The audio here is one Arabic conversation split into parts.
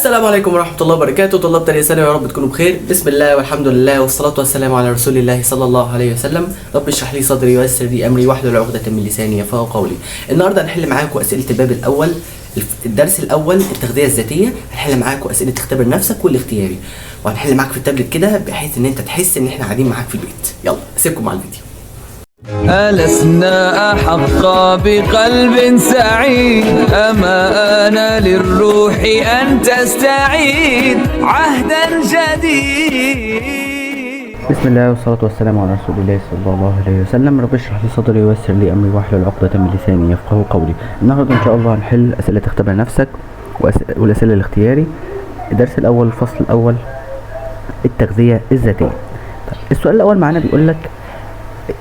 السلام عليكم ورحمة الله وبركاته. طلاب تانية ثانوي، يا رب تكونوا بخير. بسم الله والحمد لله والصلاة والسلام على رسول الله صلى الله عليه وسلم. رب اشرح لي صدري ويسر لي أمري واحلل عقدة من لساني يفقهوا قولي. النهارده هنحل معاكم أسئلة الباب الأول، الدرس الأول التغذية الذاتية. هنحل معاكم أسئلة تختبر نفسك والاختياري، وهنحل معاك في التابلت كده بحيث إن أنت تحس إن إحنا قاعدين معاك في البيت. يلا أسيبكم مع الفيديو. ألسنا أحق بقلب سعيد، أما أنا للروح أن تستعيد عهدا جديد. بسم الله والصلاة والسلام على رسول الله صلى الله عليه وسلم. رب اشرح لي صدري ويسر لي أمري واحلل عقدة من لساني يفقهوا قولي. النهارده إن شاء الله هنحل أسئلة تختبر نفسك والأسئلة الاختياري. الدرس الأول الفصل الأول التغذية الذاتية. طيب السؤال الأول معانا بيقول لك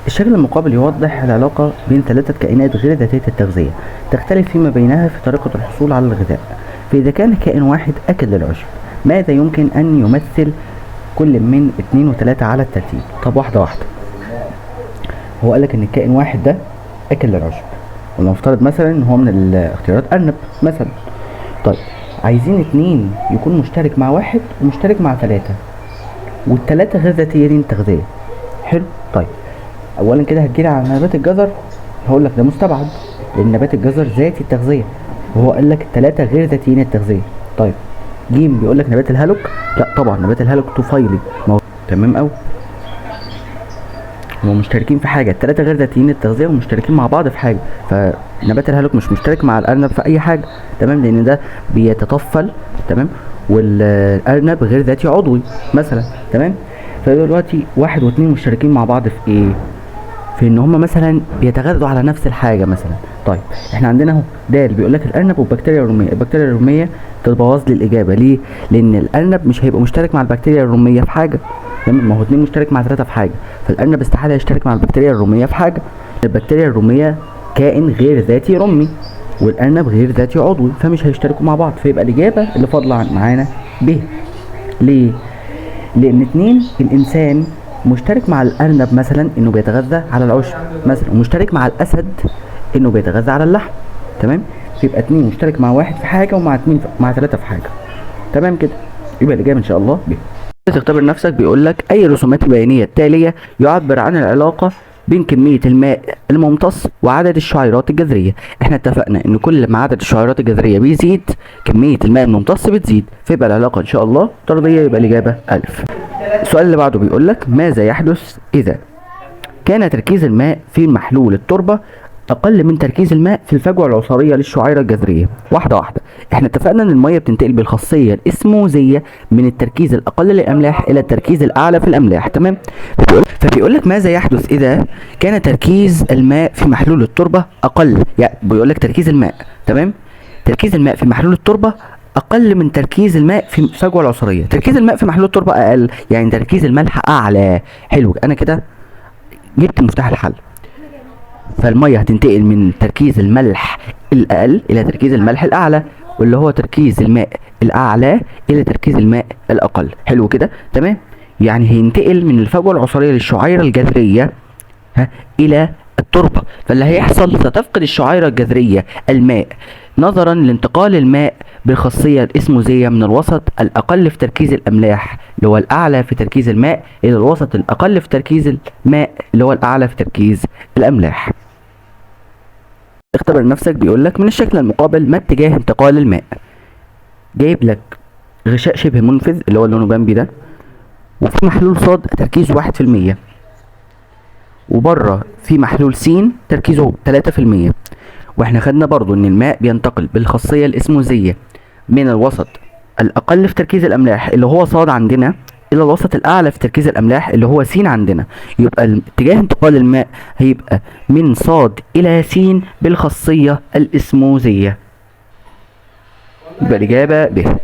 الشكل المقابل يوضح العلاقة بين ثلاثة كائنات غير ذاتية التغذية تختلف فيما بينها في طريقة الحصول على الغذاء. فإذا كان كائن واحد أكل للعشب، ماذا يمكن أن يمثل كل من 2 و3 على الترتيب؟ طب واحدة واحدة. هو قالك إن الكائن واحد ده أكل للعشب، ولنفترض مثلا إن هو من الاختيارات أرنب مثلا. طيب عايزين 2 يكون مشترك مع 1 ومشترك مع 3، والتلاتة غير ذاتية التغذية. حلو. طيب اولا كده هتجيلي على نبات الجزر، هقول لك ده مستبعد لان نبات الجزر ذاتي التغذيه، وهو قال لك الثلاثه غير ذاتيين التغذيه. طيب جيم بيقول لك نبات الهالوك، لا طبعا نبات الهالوك طفيلي. تمام قوي، هم مشتركين في حاجه، الثلاثه غير ذاتيين التغذيه ومشتركين مع بعض في حاجه، فنبات الهالوك مش مشترك مع الارنب في اي حاجه. تمام، لان ده بيتطفل. تمام، والارنب غير ذاتي عضوي مثلا. تمام، فدلوقتي 1 و2 مشتركين مع بعض في ايه؟ في ان هم مثلا بيتغذوا على نفس الحاجه مثلا. طيب احنا عندنا اهو دال بيقول لك الارنب والبكتيريا الروميه. البكتيريا الروميه تبوظ لي الاجابه. ليه؟ لان الارنب مش هيبقى مشترك مع البكتيريا الروميه في حاجه. تمام، ما هو 2 مشترك مع 3 في حاجه، فالارنب استحاله يشترك مع البكتيريا الروميه في حاجه. البكتيريا الروميه كائن غير ذاتي رمي، والارنب غير ذاتي عضوي، فمش هيشتركوا مع بعض. فيبقى الاجابه اللي فاضله معانا ب. ليه؟ لان 2 الانسان مشترك مع الارنب مثلا انه بيتغذى على العشب مثلا، ومشترك مع الاسد انه بيتغذى على اللحم. تمام، فيبقى 2 مشترك مع 1 في حاجه، ومع 2 مع 3 في حاجه. تمام كده، يبقى الاجابه ان شاء الله ب. تختبر نفسك بيقول لك اي الرسومات البيانيه التاليه يعبر عن العلاقه بين كميه الماء الممتص وعدد الشعيرات الجذريه. احنا اتفقنا ان كل ما عدد الشعيرات الجذريه بيزيد كميه الماء الممتص بتزيد، فيبقى العلاقه ان شاء الله طرديه، يبقى الاجابه الف. السؤال اللي بعده بيقول لك ماذا يحدث إذا كان تركيز الماء في محلول التربة أقل من تركيز الماء في الفجوة العصارية للشعيرة الجذرية؟ واحدة واحدة. احنا اتفقنا ان المية بتنتقل بالخاصية الاسموزية من التركيز الأقل للأملاح إلى التركيز الأعلى في الأملاح. تمام، فبيقول لك ماذا يحدث إذا كان تركيز الماء في محلول التربة أقل، يعني بيقول لك تركيز الماء. تمام، تركيز الماء في محلول التربة اقل من تركيز الماء في الفجوه العصاريه. تركيز الماء في محلول التربه اقل، يعني تركيز الملح اعلى. حلو، انا كده جبت مفتاح الحل. فالميه هتنتقل من تركيز الملح الاقل الى تركيز الملح الاعلى، واللي هو تركيز الماء الاعلى الى تركيز الماء الاقل. حلو كده. تمام، يعني هينتقل من الفجوه العصاريه للشعيره الجذريه الى التربه. فاللي هيحصل ستفقد الشعيره الجذريه الماء نظرا لانتقال الماء بالخاصية الاسموزية من الوسط الأقل في تركيز الأملاح اللي هو الأعلى في تركيز الماء إلى الوسط الأقل في تركيز الماء اللي هو الأعلى في تركيز الأملاح. اختبر نفسك بيقول لك من الشكل المقابل ما اتجاه انتقال الماء. جايب لك غشاء شبه منفذ اللي هو لونه جنبي ده، وفي محلول صاد تركيزه 1%، وبره في محلول س تركيزه 3%. واحنا خدنا برضو ان الماء بينتقل بالخاصية الاسموزية من الوسط الاقل في تركيز الاملاح اللي هو صاد عندنا الى الوسط الاعلى في تركيز الاملاح اللي هو س عندنا. يبقى اتجاه انتقال الماء هيبقى من صاد الى س بالخاصية الاسموزية، يبقى الاجابة ب.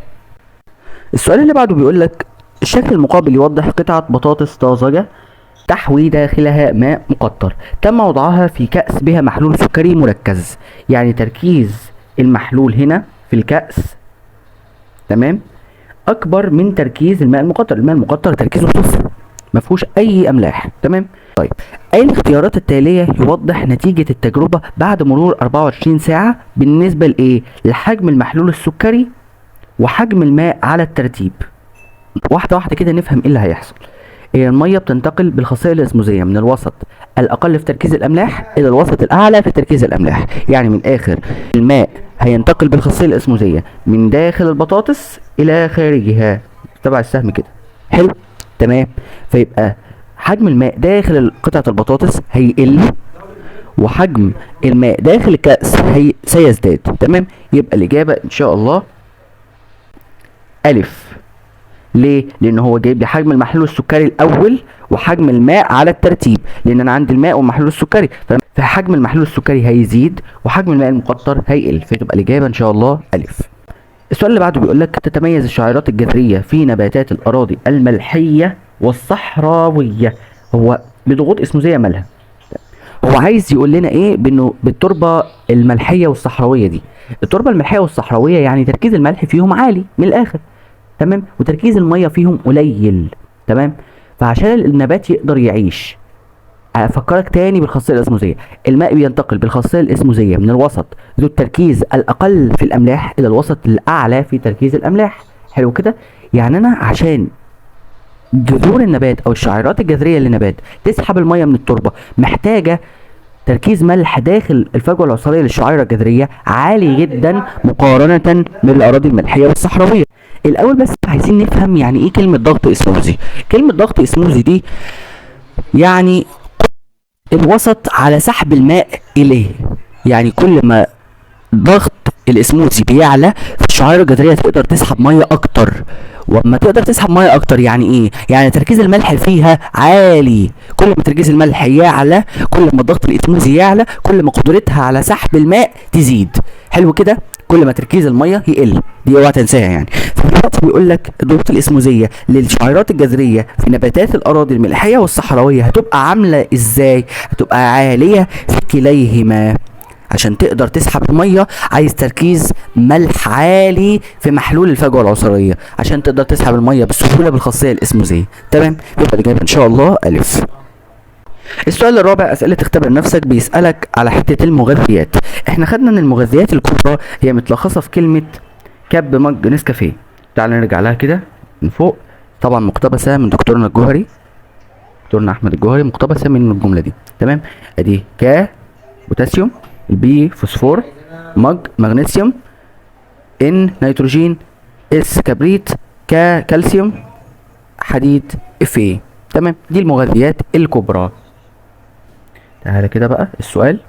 السؤال اللي بعده بيقول لك الشكل المقابل يوضح قطعة بطاطس طازجة تحوي داخلها ماء مقطر تم وضعها في كأس بها محلول سكري مركز. يعني تركيز المحلول هنا في الكأس تمام أكبر من تركيز الماء المقطر. الماء المقطر تركيزه 0، ما فيهوش أي أملاح. تمام. طيب أي الاختيارات التالية يوضح نتيجة التجربة بعد مرور 24 ساعة بالنسبة لإيه؟ لحجم المحلول السكري وحجم الماء على الترتيب. واحده واحده كده نفهم ايه اللي هيحصل. هي الميه بتنتقل بالخاصيه الاسموزيه من الوسط الاقل في تركيز الاملاح الى الوسط الاعلى في تركيز الاملاح. يعني من اخر الماء هينتقل بالخاصيه الاسموزيه من داخل البطاطس الى خارجها تبع السهم كده. حلو تمام. فيبقى حجم الماء داخل قطعه البطاطس هيقل، وحجم الماء داخل الكأس سيزداد. تمام. يبقى الإجابة إن شاء الله ألف. ليه؟ لأن هو جايب لي حجم المحلول السكري الأول وحجم الماء على الترتيب، لأن أنا عندي الماء والمحلول السكري، فحجم المحلول السكري هيزيد وحجم الماء المقطر هيقل، فتبقى الإجابة إن شاء الله ألف. السؤال اللي بعده بيقول لك تتميز الشعيرات الجذرية في نباتات الأراضي الملحية والصحراوية هو بضغوط اسموزية مالها. هو عايز يقول لنا ايه بانه بالتربه الملحيه والصحراويه دي. التربه الملحيه والصحراويه يعني تركيز الملح فيهم عالي من الاخر، تمام، وتركيز الميه فيهم قليل، تمام. فعشان النبات يقدر يعيش، افكرك تاني بالخاصيه الاسموزيه. الماء بينتقل بالخاصيه الاسموزيه من الوسط ذو التركيز الاقل في الاملاح الى الوسط الاعلى في تركيز الاملاح. حلو كده. يعني انا عشان جذور النبات او الشعيرات الجذريه للنبات تسحب الميه من التربه محتاجه تركيز ملح داخل الفجوه العصاريه للشعيره الجذريه عالي جدا مقارنه بالاراضي الملحيه والصحراويه. الاول بس عايزين نفهم يعني ايه كلمه ضغط اسموزي. كلمه ضغط اسموزي دي يعني الوسط على سحب الماء اليه. يعني كل ما ضغط الاسموزي بيعلى فالشعيره الجذريه تقدر تسحب ميه اكتر، واما تقدر تسحب ميه اكتر يعني ايه؟ يعني تركيز الملح فيها عالي. كل ما تركيز الملح يعلى كل ما الضغط الاسموزي يعلى كل ما قدرتها على سحب الماء تزيد. حلو كده. كل ما تركيز الميه يقل، دي اوعى تنساها يعني. فدلوقتي بيقول لك الضغوط الاسموزيه للشعيرات الجذريه في نباتات الاراضي الملحيه والصحراويه هتبقى عامله ازاي؟ هتبقى عاليه في كليهما. عشان تقدر تسحب الميه عايز تركيز ملح عالي في محلول الفجوه العصاريه عشان تقدر تسحب الميه بسهوله بالخاصيه الاسموزيه. تمام. يبقى الاجابه ان شاء الله الف. السؤال الرابع اسئله اختبر نفسك، بيسالك على حته المغذيات. احنا خدنا ان المغذيات الكبرى هي متلخصه في كلمه كب مج نسكافيه. تعال نرجع لها كده من فوق. طبعا مقتبسه من دكتورنا الجوهري، دكتورنا احمد الجوهري، مقتبسه من الجمله دي. تمام. ادي ك بوتاسيوم، البي فوسفور، مج مغنيسيوم، ان نيتروجين، اس كبريت، كالسيوم، حديد، اف اي. تمام. دي المغذيات الكبرى. تعالى كده بقى السؤال.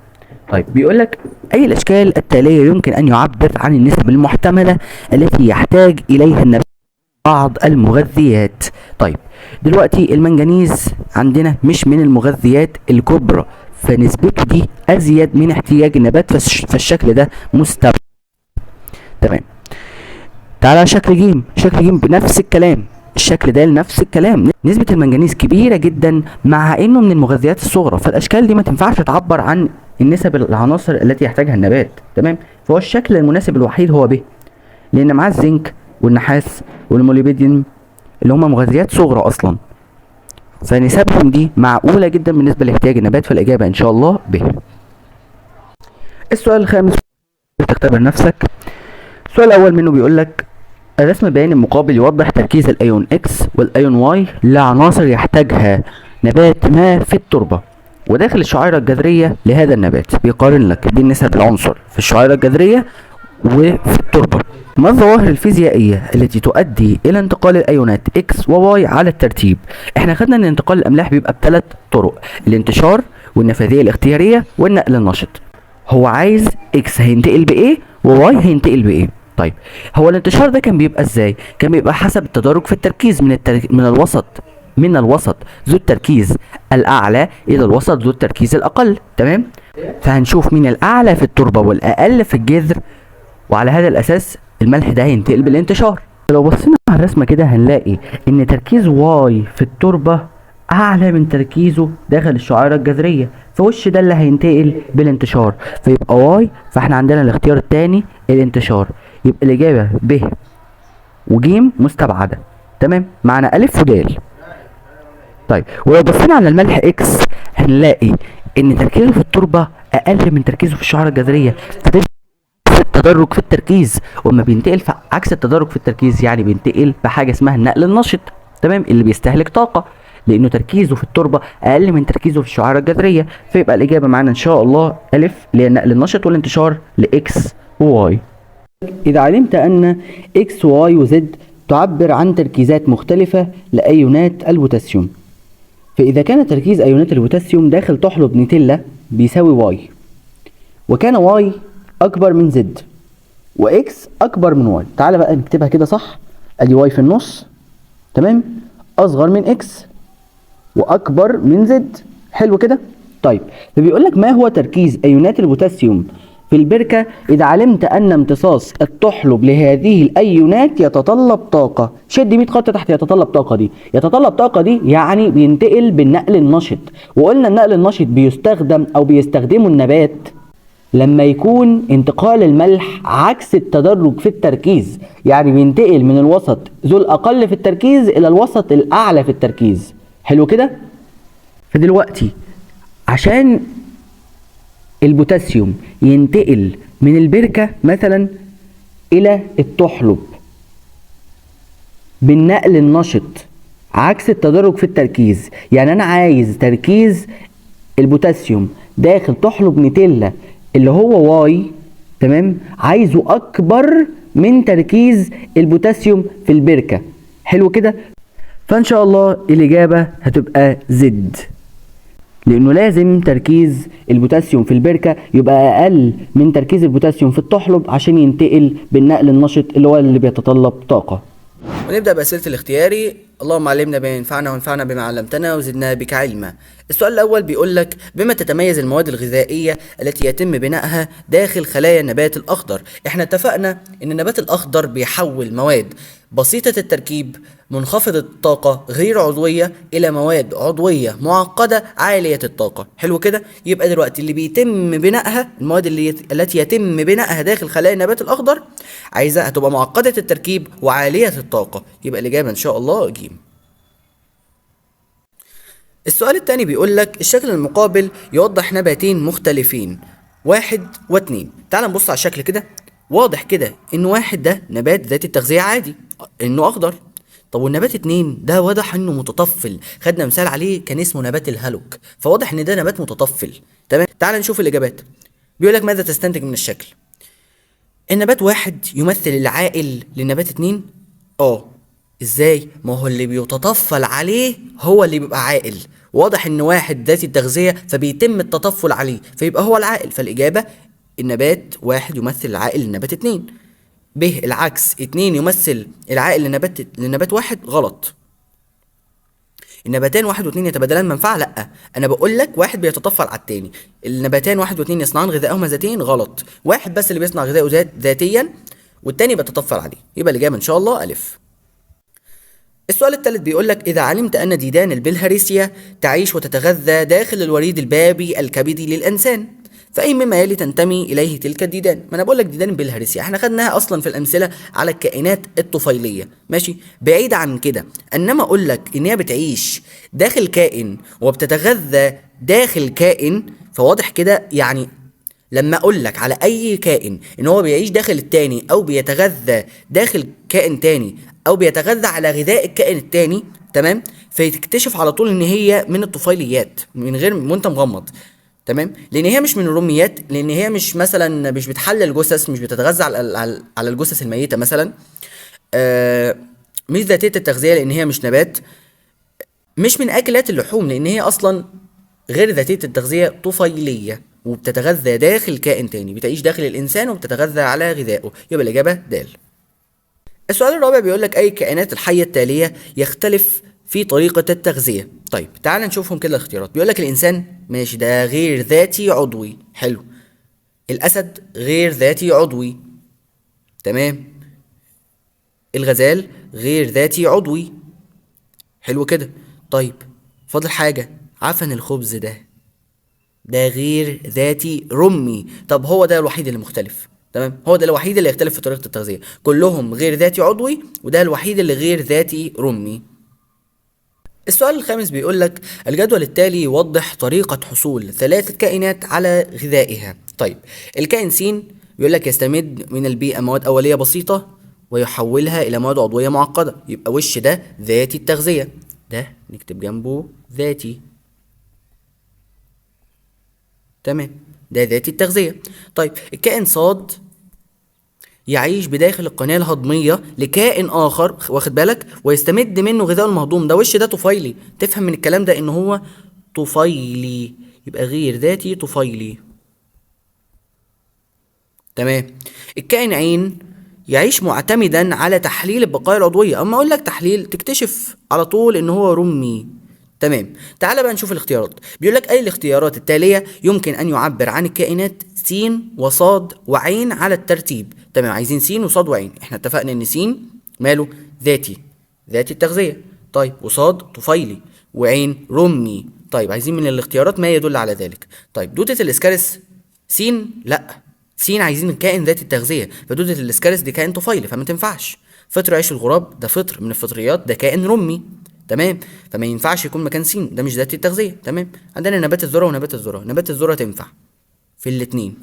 طيب بيقول لك اي الاشكال التاليه يمكن ان يعبر عن النسب المحتمله التي يحتاج اليها النبات بعض المغذيات. طيب دلوقتي المنجنيز عندنا مش من المغذيات الكبرى، فنسبته دي ازيد من احتياج النبات، فالشكل ده مستبعد. تمام. تعالى على شكل جيم. شكل جيم بنفس الكلام، الشكل ده لنفس الكلام. نسبة المنجنيز كبيرة جدا مع انه من المغذيات الصغرى، فالاشكال دي ما تنفعش تعبر عن النسب العناصر التي يحتاجها النبات. تمام. فهو الشكل المناسب الوحيد هو ب، لان معاه الزنك والنحاس والموليبديوم اللي هم مغذيات صغرى اصلا، فنسبهم دي معقولة جدا بالنسبة لاحتياج النبات، فالإجابة إن شاء الله ب. السؤال الخامس تختبر نفسك. السؤال الأول منه بيقول لك الرسم البياني المقابل يوضح تركيز الأيون إكس والأيون واي لعناصر يحتاجها نبات ما في التربة وداخل الشعيرة الجذرية لهذا النبات. بيقارن لك بين نسب العنصر في الشعيرة الجذرية وفي التربة. ما الظواهر الفيزيائية التي تؤدي إلى انتقال الأيونات إكس وواي على الترتيب؟ إحنا خدنا إن انتقال الأملاح بيبقى بثلاث طرق: الانتشار والنفاذية الاختيارية والنقل النشط. هو عايز إكس هينتقل بإيه وواي هينتقل بإيه. طيب هو الانتشار ده كان بيبقى إزاي؟ كان بيبقى حسب التدرج في التركيز من الوسط ذو التركيز الأعلى إلى الوسط ذو التركيز الأقل. تمام؟ فهنشوف مين الأعلى في التربة والأقل في الجذر، وعلى هذا الأساس الملح ده هينتقل بالانتشار. لو بصينا على الرسمة كده هنلاقي ان تركيز واي في التربة اعلى من تركيزه داخل الشعيرة الجذرية، فوش ده اللي هينتقل بالانتشار، فيبقى واي. فاحنا عندنا الاختيار الثاني الانتشار، يبقى الاجابة ب وجيم مستبعدة. تمام. معنا الف ودال. طيب ولو بصينا على الملح اكس هنلاقي ان تركيزه في التربة اقل من تركيزه في الشعيرة الجذرية، فده تدرج في التركيز، وما بينتقل في عكس التدرج في التركيز يعني بينتقل بحاجه اسمها النقل النشط، تمام، اللي بيستهلك طاقه لانه تركيزه في التربه اقل من تركيزه في الشعيره الجذريه. فيبقى الاجابه معانا ان شاء الله الف اللي هي النقل النشط والانتشار لاكس وواي. اذا علمت ان اكس وواي وزد تعبر عن تركيزات مختلفه لايونات البوتاسيوم، فاذا كان تركيز ايونات البوتاسيوم داخل طحلب نيوتيلا بيساوي واي، وكان واي اكبر من زد واكس اكبر من واي، تعالى بقى نكتبها كده صح. ادي واي في النص، تمام، اصغر من اكس واكبر من زد. حلو كده. طيب فبيقول لك ما هو تركيز ايونات البوتاسيوم في البركه اذا علمت ان امتصاص الطحلب لهذه الايونات يتطلب طاقه. شد 100 خط تحت يتطلب طاقه دي. يتطلب طاقه دي يعني بينتقل بالنقل النشط، وقلنا النقل النشط بيستخدم او بيستخدمه النبات لما يكون انتقال الملح عكس التدرج في التركيز، يعني بينتقل من الوسط ذو الأقل في التركيز إلى الوسط الأعلى في التركيز. حلو كده؟ فدلوقتي عشان البوتاسيوم ينتقل من البركة مثلا إلى الطحلب بالنقل النشط عكس التدرج في التركيز، يعني أنا عايز تركيز البوتاسيوم داخل طحلب نيوتيلا اللي هو واي، تمام، عايزه اكبر من تركيز البوتاسيوم في البركه. حلو كده. فان شاء الله الاجابه هتبقى زد، لانه لازم تركيز البوتاسيوم في البركه يبقى اقل من تركيز البوتاسيوم في الطحلب عشان ينتقل بالنقل النشط اللي هو اللي بيتطلب طاقه. ونبدأ بأسئلة الاختياري. اللهم علمنا بما ينفعنا وانفعنا بما علمتنا وزدنا بك علما. السؤال الأول بيقول لك بما تتميز المواد الغذائية التي يتم بنائها داخل خلايا النبات الأخضر. احنا اتفقنا إن النبات الأخضر بيحول مواد بسيطة التركيب منخفضة الطاقة غير عضوية إلى مواد عضوية معقدة عالية الطاقة. حلو كده. يبقى دلوقتي اللي بيتم بنائها، المواد التي يتم بنائها داخل خلايا النبات الأخضر عايزها هتبقى معقدة التركيب وعالية الطاقة. يبقى الإجابة إن شاء الله ج. السؤال الثاني بيقول لك الشكل المقابل يوضح نباتين مختلفين 1 و2. تعال نبص على الشكل كده. واضح كده ان 1 ده نبات ذات التغذية عادي انه اخضر. طب والنبات 2 ده واضح انه متطفل، خدنا مثال عليه كان اسمه نبات الهالوك، فواضح ان ده نبات متطفل. تمام. تعال نشوف الاجابات. بيقول لك ماذا تستنتج من الشكل؟ النبات 1 يمثل العائل للنبات 2. ازاي؟ ما هو اللي بيتطفل عليه هو اللي بيبقى عائل. واضح ان 1 ذات التغذية فبيتم التطفل عليه فيبقى هو العائل، فالإجابة النبات 1 يمثل العائل للنبات 2. ب العكس، 2 يمثل العائل للنبات 1. غلط. النباتان 1 و2 يتبادلان منفعة؟ لا، انا بقول لك 1 بيتطفل على التاني. النباتان 1 و2 يصنعان غذائهما ذاتيا؟ غلط، 1 بس اللي بيصنع غذائه ذاتيا والتاني بيتطفل عليه. يبقى الإجابة ان شاء الله ألف. السؤال الثالث بيقول لك إذا علمت أن ديدان البلهارسيا تعيش وتتغذى داخل الوريد البابي الكبدي للإنسان، فأي مما يلي تنتمي إليه تلك الديدان؟ ما أنا بقول لك ديدان البلهارسيا احنا خدناها أصلا في الأمثلة على الكائنات الطفيلية، ماشي؟ بعيد عن كده، إنما أقول لك إن هي بتعيش داخل كائن وبتتغذى داخل كائن، فواضح كده يعني لما اقول لك على اي كائن ان هو بيعيش داخل التاني او بيتغذى داخل كائن تاني او بيتغذى على غذاء الكائن التاني، تمام، فتكتشف على طول ان هي من الطفيليات من غير وانت مغمض، تمام، لان هي مش من الروميات، لان هي مش مثلا مش بتحلل جثث، مش بتتغذى على الجثث الميته مثلا، مش ذاتيه التغذيه لان هي مش نبات، مش من اكلات اللحوم لان هي اصلا غير ذاتيه التغذيه، طفيليه وبتتغذى داخل كائن تاني، بتعيش داخل الانسان وبتتغذى على غذائه. يبقى الاجابه د. السؤال الرابع بيقول لك اي الكائنات الحيه التاليه يختلف في طريقه التغذيه. طيب تعال نشوفهم كده الاختيارات. بيقول لك الانسان، ماشي، ده غير ذاتي عضوي، حلو. الاسد غير ذاتي عضوي، تمام. الغزال غير ذاتي عضوي، حلو كده. طيب فاضل حاجه، عفن الخبز ده غير ذاتي رمي. طب هو ده الوحيد اللي مختلف، تمام، هو ده الوحيد اللي يختلف في طريقة التغذية، كلهم غير ذاتي عضوي وده الوحيد اللي غير ذاتي رمي. السؤال الخامس بيقول لك الجدول التالي يوضح طريقة حصول 3 كائنات على غذائها. طيب الكائن س بيقول لك يستمد من البيئة مواد أولية بسيطة ويحولها إلى مواد عضوية معقدة. يبقى وش ده ذاتي التغذية، ده نكتب جنبه ذاتي. تمام، ده ذاتي التغذية. طيب الكائن صاد يعيش بداخل القناة الهضمية لكائن آخر، واخد بالك، ويستمد منه غذاء المهضوم. ده وش ده طفيلي. تفهم من الكلام ده إن هو طفيلي، يبقى غير ذاتي طفيلي. تمام. الكائن عين يعيش معتمدا على تحليل البقايا العضوية. اما اقول لك تحليل تكتشف على طول ان هو رمي. تمام. تعال بقى نشوف الاختيارات. بيقول لك اي الاختيارات التالية يمكن ان يعبر عن الكائنات س وصاد وعين على الترتيب. تمام، عايزين س وصاد وعين. احنا اتفقنا ان س ماله ذاتي، ذاتي التغذية. طيب وصاد طفيلي وعين رمي. طيب عايزين من الاختيارات ما يدل على ذلك. طيب دودة الاسكارس س لا، س عايزين كائن ذاتي التغذية، فدودة الاسكارس دي كائن طفيلي فما تنفعش. فطر عيش الغراب ده فطر من الفطريات، ده كائن رمي. تمام، فما ينفعش يكون مكان س، ده مش ذاتي التغذية. تمام. عندنا نبات الذرة ونبات الذرة، نبات الذرة تنفع في الاتنين.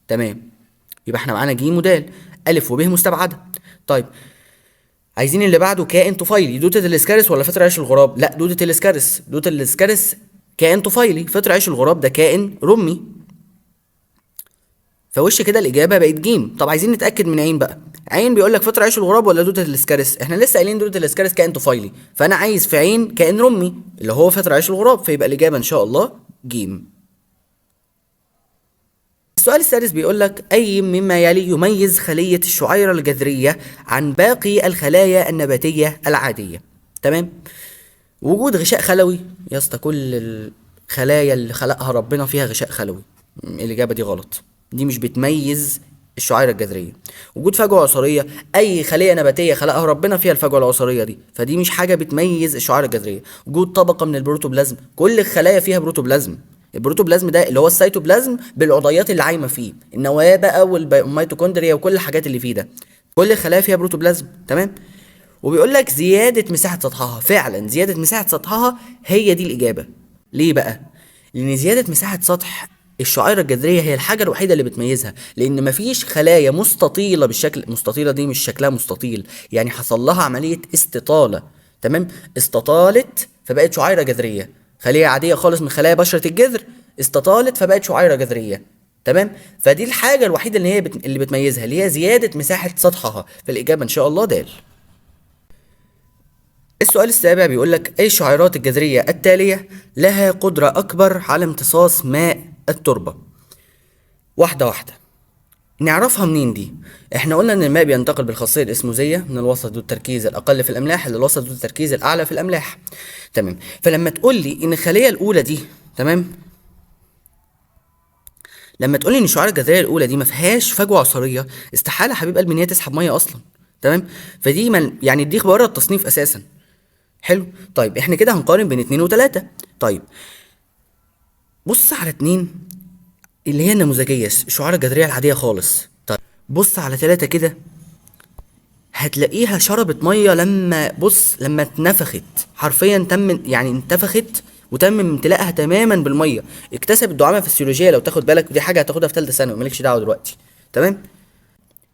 تمام، يبقى احنا معانا ج ودال، ألف وب مستبعدة. طيب عايزين اللي بعده كائن طفيلي، دودة الاسكارس ولا فطر عيش الغراب؟ لا دودة الاسكارس، دودة الاسكارس كائن طفيلي، فطر عيش الغراب ده كائن رمي. فوش كده الاجابه بقت جيم. طب عايزين نتاكد من عين بقى. عين بيقول لك فطر عيش الغراب ولا دودة الاسكارس؟ احنا لسه قايلين دودة الاسكارس كائن طفيلي، فانا عايز في عين كائن رمي اللي هو فطر عيش الغراب، فيبقى الاجابه ان شاء الله جيم. السؤال السادس بيقول لك اي مما يلي يميز خليه الشعيره الجذريه عن باقي الخلايا النباتيه العاديه. تمام. وجود غشاء خلوي. يا اسطى كل الخلايا اللي خلقها ربنا فيها غشاء خلوي. الاجابه دي غلط، دي مش بتميز الشعيره الجذريه. وجود فجوه عصاريه، اي خليه نباتيه خلقها ربنا فيها الفجوه العصاريه دي، فدي مش حاجه بتميز الشعيره الجذريه. وجود طبقه من البروتوبلازم، كل الخلايا فيها بروتوبلازم. البروتوبلازم ده اللي هو السيتوبلازم بالعضيات اللي عايمه فيه، النواه بقى والميتوكوندريا وكل الحاجات اللي فيه ده، كل الخلايا فيها بروتوبلازم. تمام. وبيقول لك زياده مساحه سطحها، فعلا زياده مساحه سطحها هي دي الاجابه. ليه بقى؟ لان زياده مساحه سطح الشعيره الجذريه هي الحاجه الوحيده اللي بتميزها، لان مفيش خلايا مستطيله بالشكل، مستطيله دي مش شكلها مستطيل، يعني حصل لها عمليه استطاله. تمام، استطالت فبقت شعيره جذريه. خليه عاديه خالص من خلايا بشره الجذر استطالت فبقت شعيره جذريه. تمام، فدي الحاجه الوحيده اللي هي اللي بتميزها، اللي هي زياده مساحه سطحها. فالاجابه ان شاء الله د. السؤال السابع بيقول لك اي الشعيرات الجذريه التاليه لها قدره اكبر على امتصاص ماء التربه؟ واحده واحده نعرفها منين دي. احنا قلنا ان الماء بينتقل بالخاصيه الاسموزيه من الوسط ذو التركيز الاقل في الاملاح للوسط ذو التركيز الاعلى في الاملاح. تمام، فلما تقول لي ان الخليه الاولى دي، تمام، لما تقول لي ان الشعيره الجذريه الاولى دي ما فيهاش فجوه عصاريه، استحاله حبيب قلبي ان هي تسحب ميه اصلا. تمام، فدي يعني دي بره التصنيف اساسا. حلو. طيب احنا كده هنقارن بين 2 و3. طيب بص على 2 اللي هي النموذجيه الشعيره الجذريه العاديه خالص. طيب بص على 3 كده، هتلاقيها شربت ميه لما اتنفخت، حرفيا تم يعني انتفخت وتم امتلاءها تماما بالميه، اكتسبت دعامه فسيولوجيه لو تاخد بالك، ودي حاجه هتاخدها في ثالثه ثانوي مالكش دعوه دلوقتي. تمام،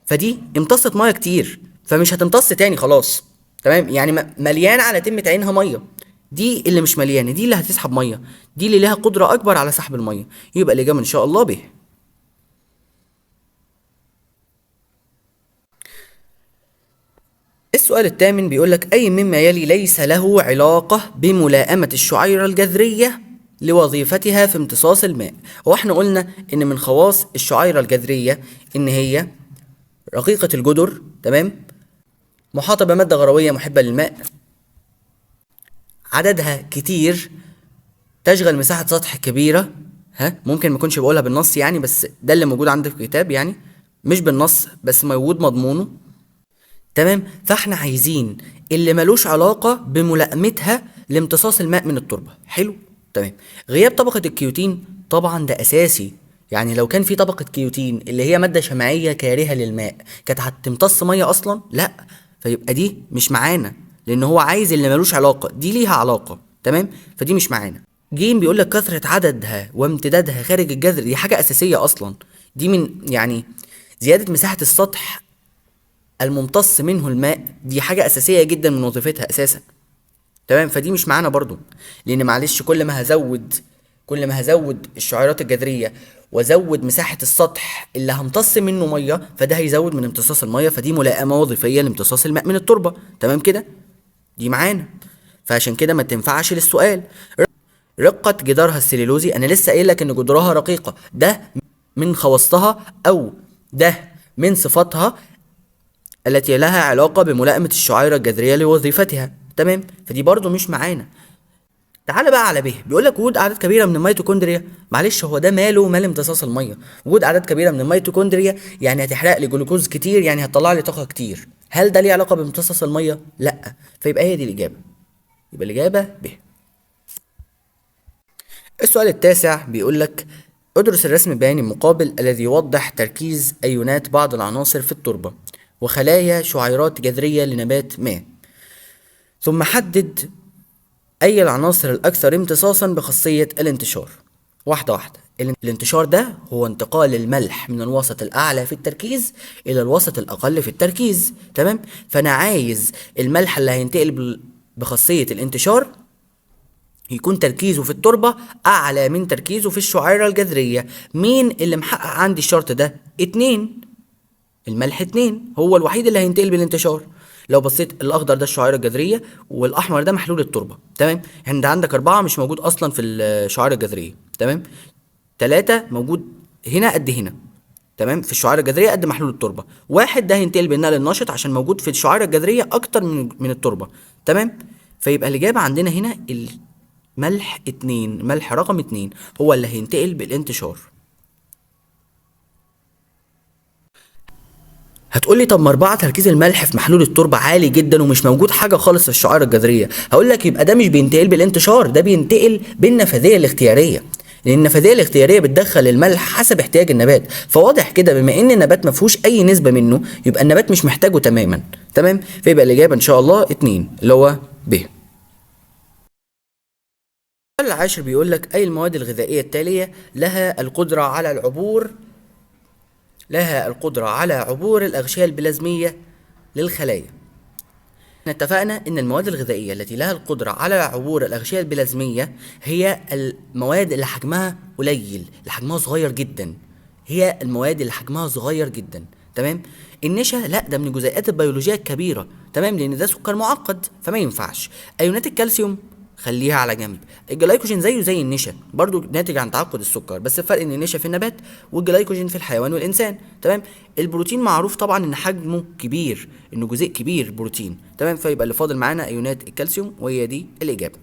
فدي امتصت ميه كتير فمش هتمتص تاني خلاص. تمام، يعني مليانه على تمة عينها ميه، دي اللي مش مليانه، دي اللي هتسحب ميه، دي اللي لها قدره اكبر على سحب الميه. يبقى الاجابه ان شاء الله ب. السؤال الثامن بيقول لك اي مما يلي ليس له علاقه بملائمه الشعيره الجذريه لوظيفتها في امتصاص الماء. هو احنا قلنا ان من خواص الشعيره الجذريه ان هي رقيقه الجدر، تمام، محاطة بمادة غروية محبة للماء، عددها كتير، تشغل مساحة سطح كبيرة. ممكن ما اكونش بقولها بالنص يعني، بس ده اللي موجود عندي في الكتاب يعني، مش بالنص بس موجود مضمونه. تمام، فاحنا عايزين اللي ملوش علاقة بملائمتها لامتصاص الماء من التربة. حلو. تمام، غياب طبقة الكيوتين طبعا ده اساسي، يعني لو كان في طبقة كيوتين اللي هي مادة شمعية كارهة للماء كانت هتمتص مية اصلا؟ لا، فيبقى دي مش معانا، لان هو عايز اللي ملوش علاقه، دي ليها علاقه. تمام، فدي مش معانا. جيم بيقول لك كثره عددها وامتدادها خارج الجذر، دي حاجه اساسيه اصلا، دي من يعني زيادة مساحة السطح الممتص منه الماء دي حاجة أساسية جدا من وظيفتها أساسا، تمام؟ فدي مش معانا برضو، لأن معلش كل ما هزود الشعيرات الجذرية وازود مساحة السطح اللي همتص منه مية، فده هيزود من امتصاص المية، فدي ملائمة وظيفية لامتصاص الماء من التربة، تمام كده؟ دي معانا، فعشان كده ما تنفعش للسؤال. رقة جدارها السليلوزي، أنا لسه قايل لك إن جدرها رقيقة، ده من خواصها أو ده من صفاتها التي لها علاقة بملائمة الشعيرة الجذرية لوظيفتها، تمام؟ فدي برضو مش معانا. تعال بقى على ب، بيقول لك وجود اعداد كبيره من الميتوكوندريا. معلش هو ده ماله مال امتصاص الميه؟ وجود اعداد كبيره من الميتوكوندريا يعني هتحرق لي جلوكوز كتير، يعني هتطلع لي طاقه كتير. هل ده ليه علاقه بامتصاص الميه؟ لا، فيبقى هي دي الاجابه، يبقى الاجابه ب. السؤال التاسع بيقول لك ادرس الرسم البياني المقابل الذي يوضح تركيز ايونات بعض العناصر في التربه وخلايا شعيرات جذريه لنبات ما، ثم حدد أي العناصر الأكثر امتصاصا بخاصية الانتشار. واحدة واحدة. الانتشار ده هو انتقال الملح من الوسط الأعلى في التركيز إلى الوسط الأقل في التركيز، تمام؟ فأنا عايز الملح اللي هينتقل بخاصية الانتشار يكون تركيزه في التربة أعلى من تركيزه في الشعيرة الجذرية. مين اللي محقق عندي الشرط ده؟ 2. الملح 2 هو الوحيد اللي هينتقل بالانتشار. لو بصيت الاخضر ده الشعيره الجذريه والاحمر ده محلول التربه، تمام؟ انت عندك 4 مش موجود اصلا في الشعيره الجذريه، تمام؟ 3 موجود هنا قد هنا، تمام؟ في الشعيره الجذريه قد محلول التربه. 1 ده هينتقل بالنقل النشط عشان موجود في الشعيره الجذريه اكتر من التربه، تمام؟ فيبقى الاجابه عندنا هنا الملح 2، ملح رقم 2 هو اللي هينتقل بالانتشار. هتقولي طب ما 4 تركيز الملح في محلول التربة عالي جدا ومش موجود حاجة خالص في الشعيرة الجذرية. هقول لك يبقى ده مش بينتقل بالانتشار، ده بينتقل بالنفاذية الاختيارية، لأن النفاذية الاختيارية بتدخل الملح حسب احتياج النبات. فواضح كده بما إن النبات ما فيهوش أي نسبة منه يبقى النبات مش محتاجه تماما، تمام؟ فيبقى الإجابة إن شاء الله 2 اللي هو ب. السؤال العاشر بيقول لك أي المواد الغذائية التالية لها القدرة على عبور الأغشية البلازمية للخلايا. احنا اتفقنا ان المواد الغذائية التي لها القدرة على عبور الأغشية البلازمية هي المواد اللي حجمها قليل، اللي حجمها صغير جدا، هي المواد اللي حجمها صغير جدا، تمام؟ النشا لا، ده من الجزيئات البيولوجية الكبيرة، تمام؟ لأن ده سكر معقد فما ينفعش. أيونات الكالسيوم خليها على جنب. الجلايكوجين زيه زي النشا برضو ناتج عن تعقد السكر، بس الفرق ان النشا في النبات والجلايكوجين في الحيوان والانسان، تمام؟ البروتين معروف طبعا ان حجمه كبير، انه جزيء كبير بروتين، تمام؟ فيبقى اللي فاضل معانا ايونات الكالسيوم وهي دي الاجابه.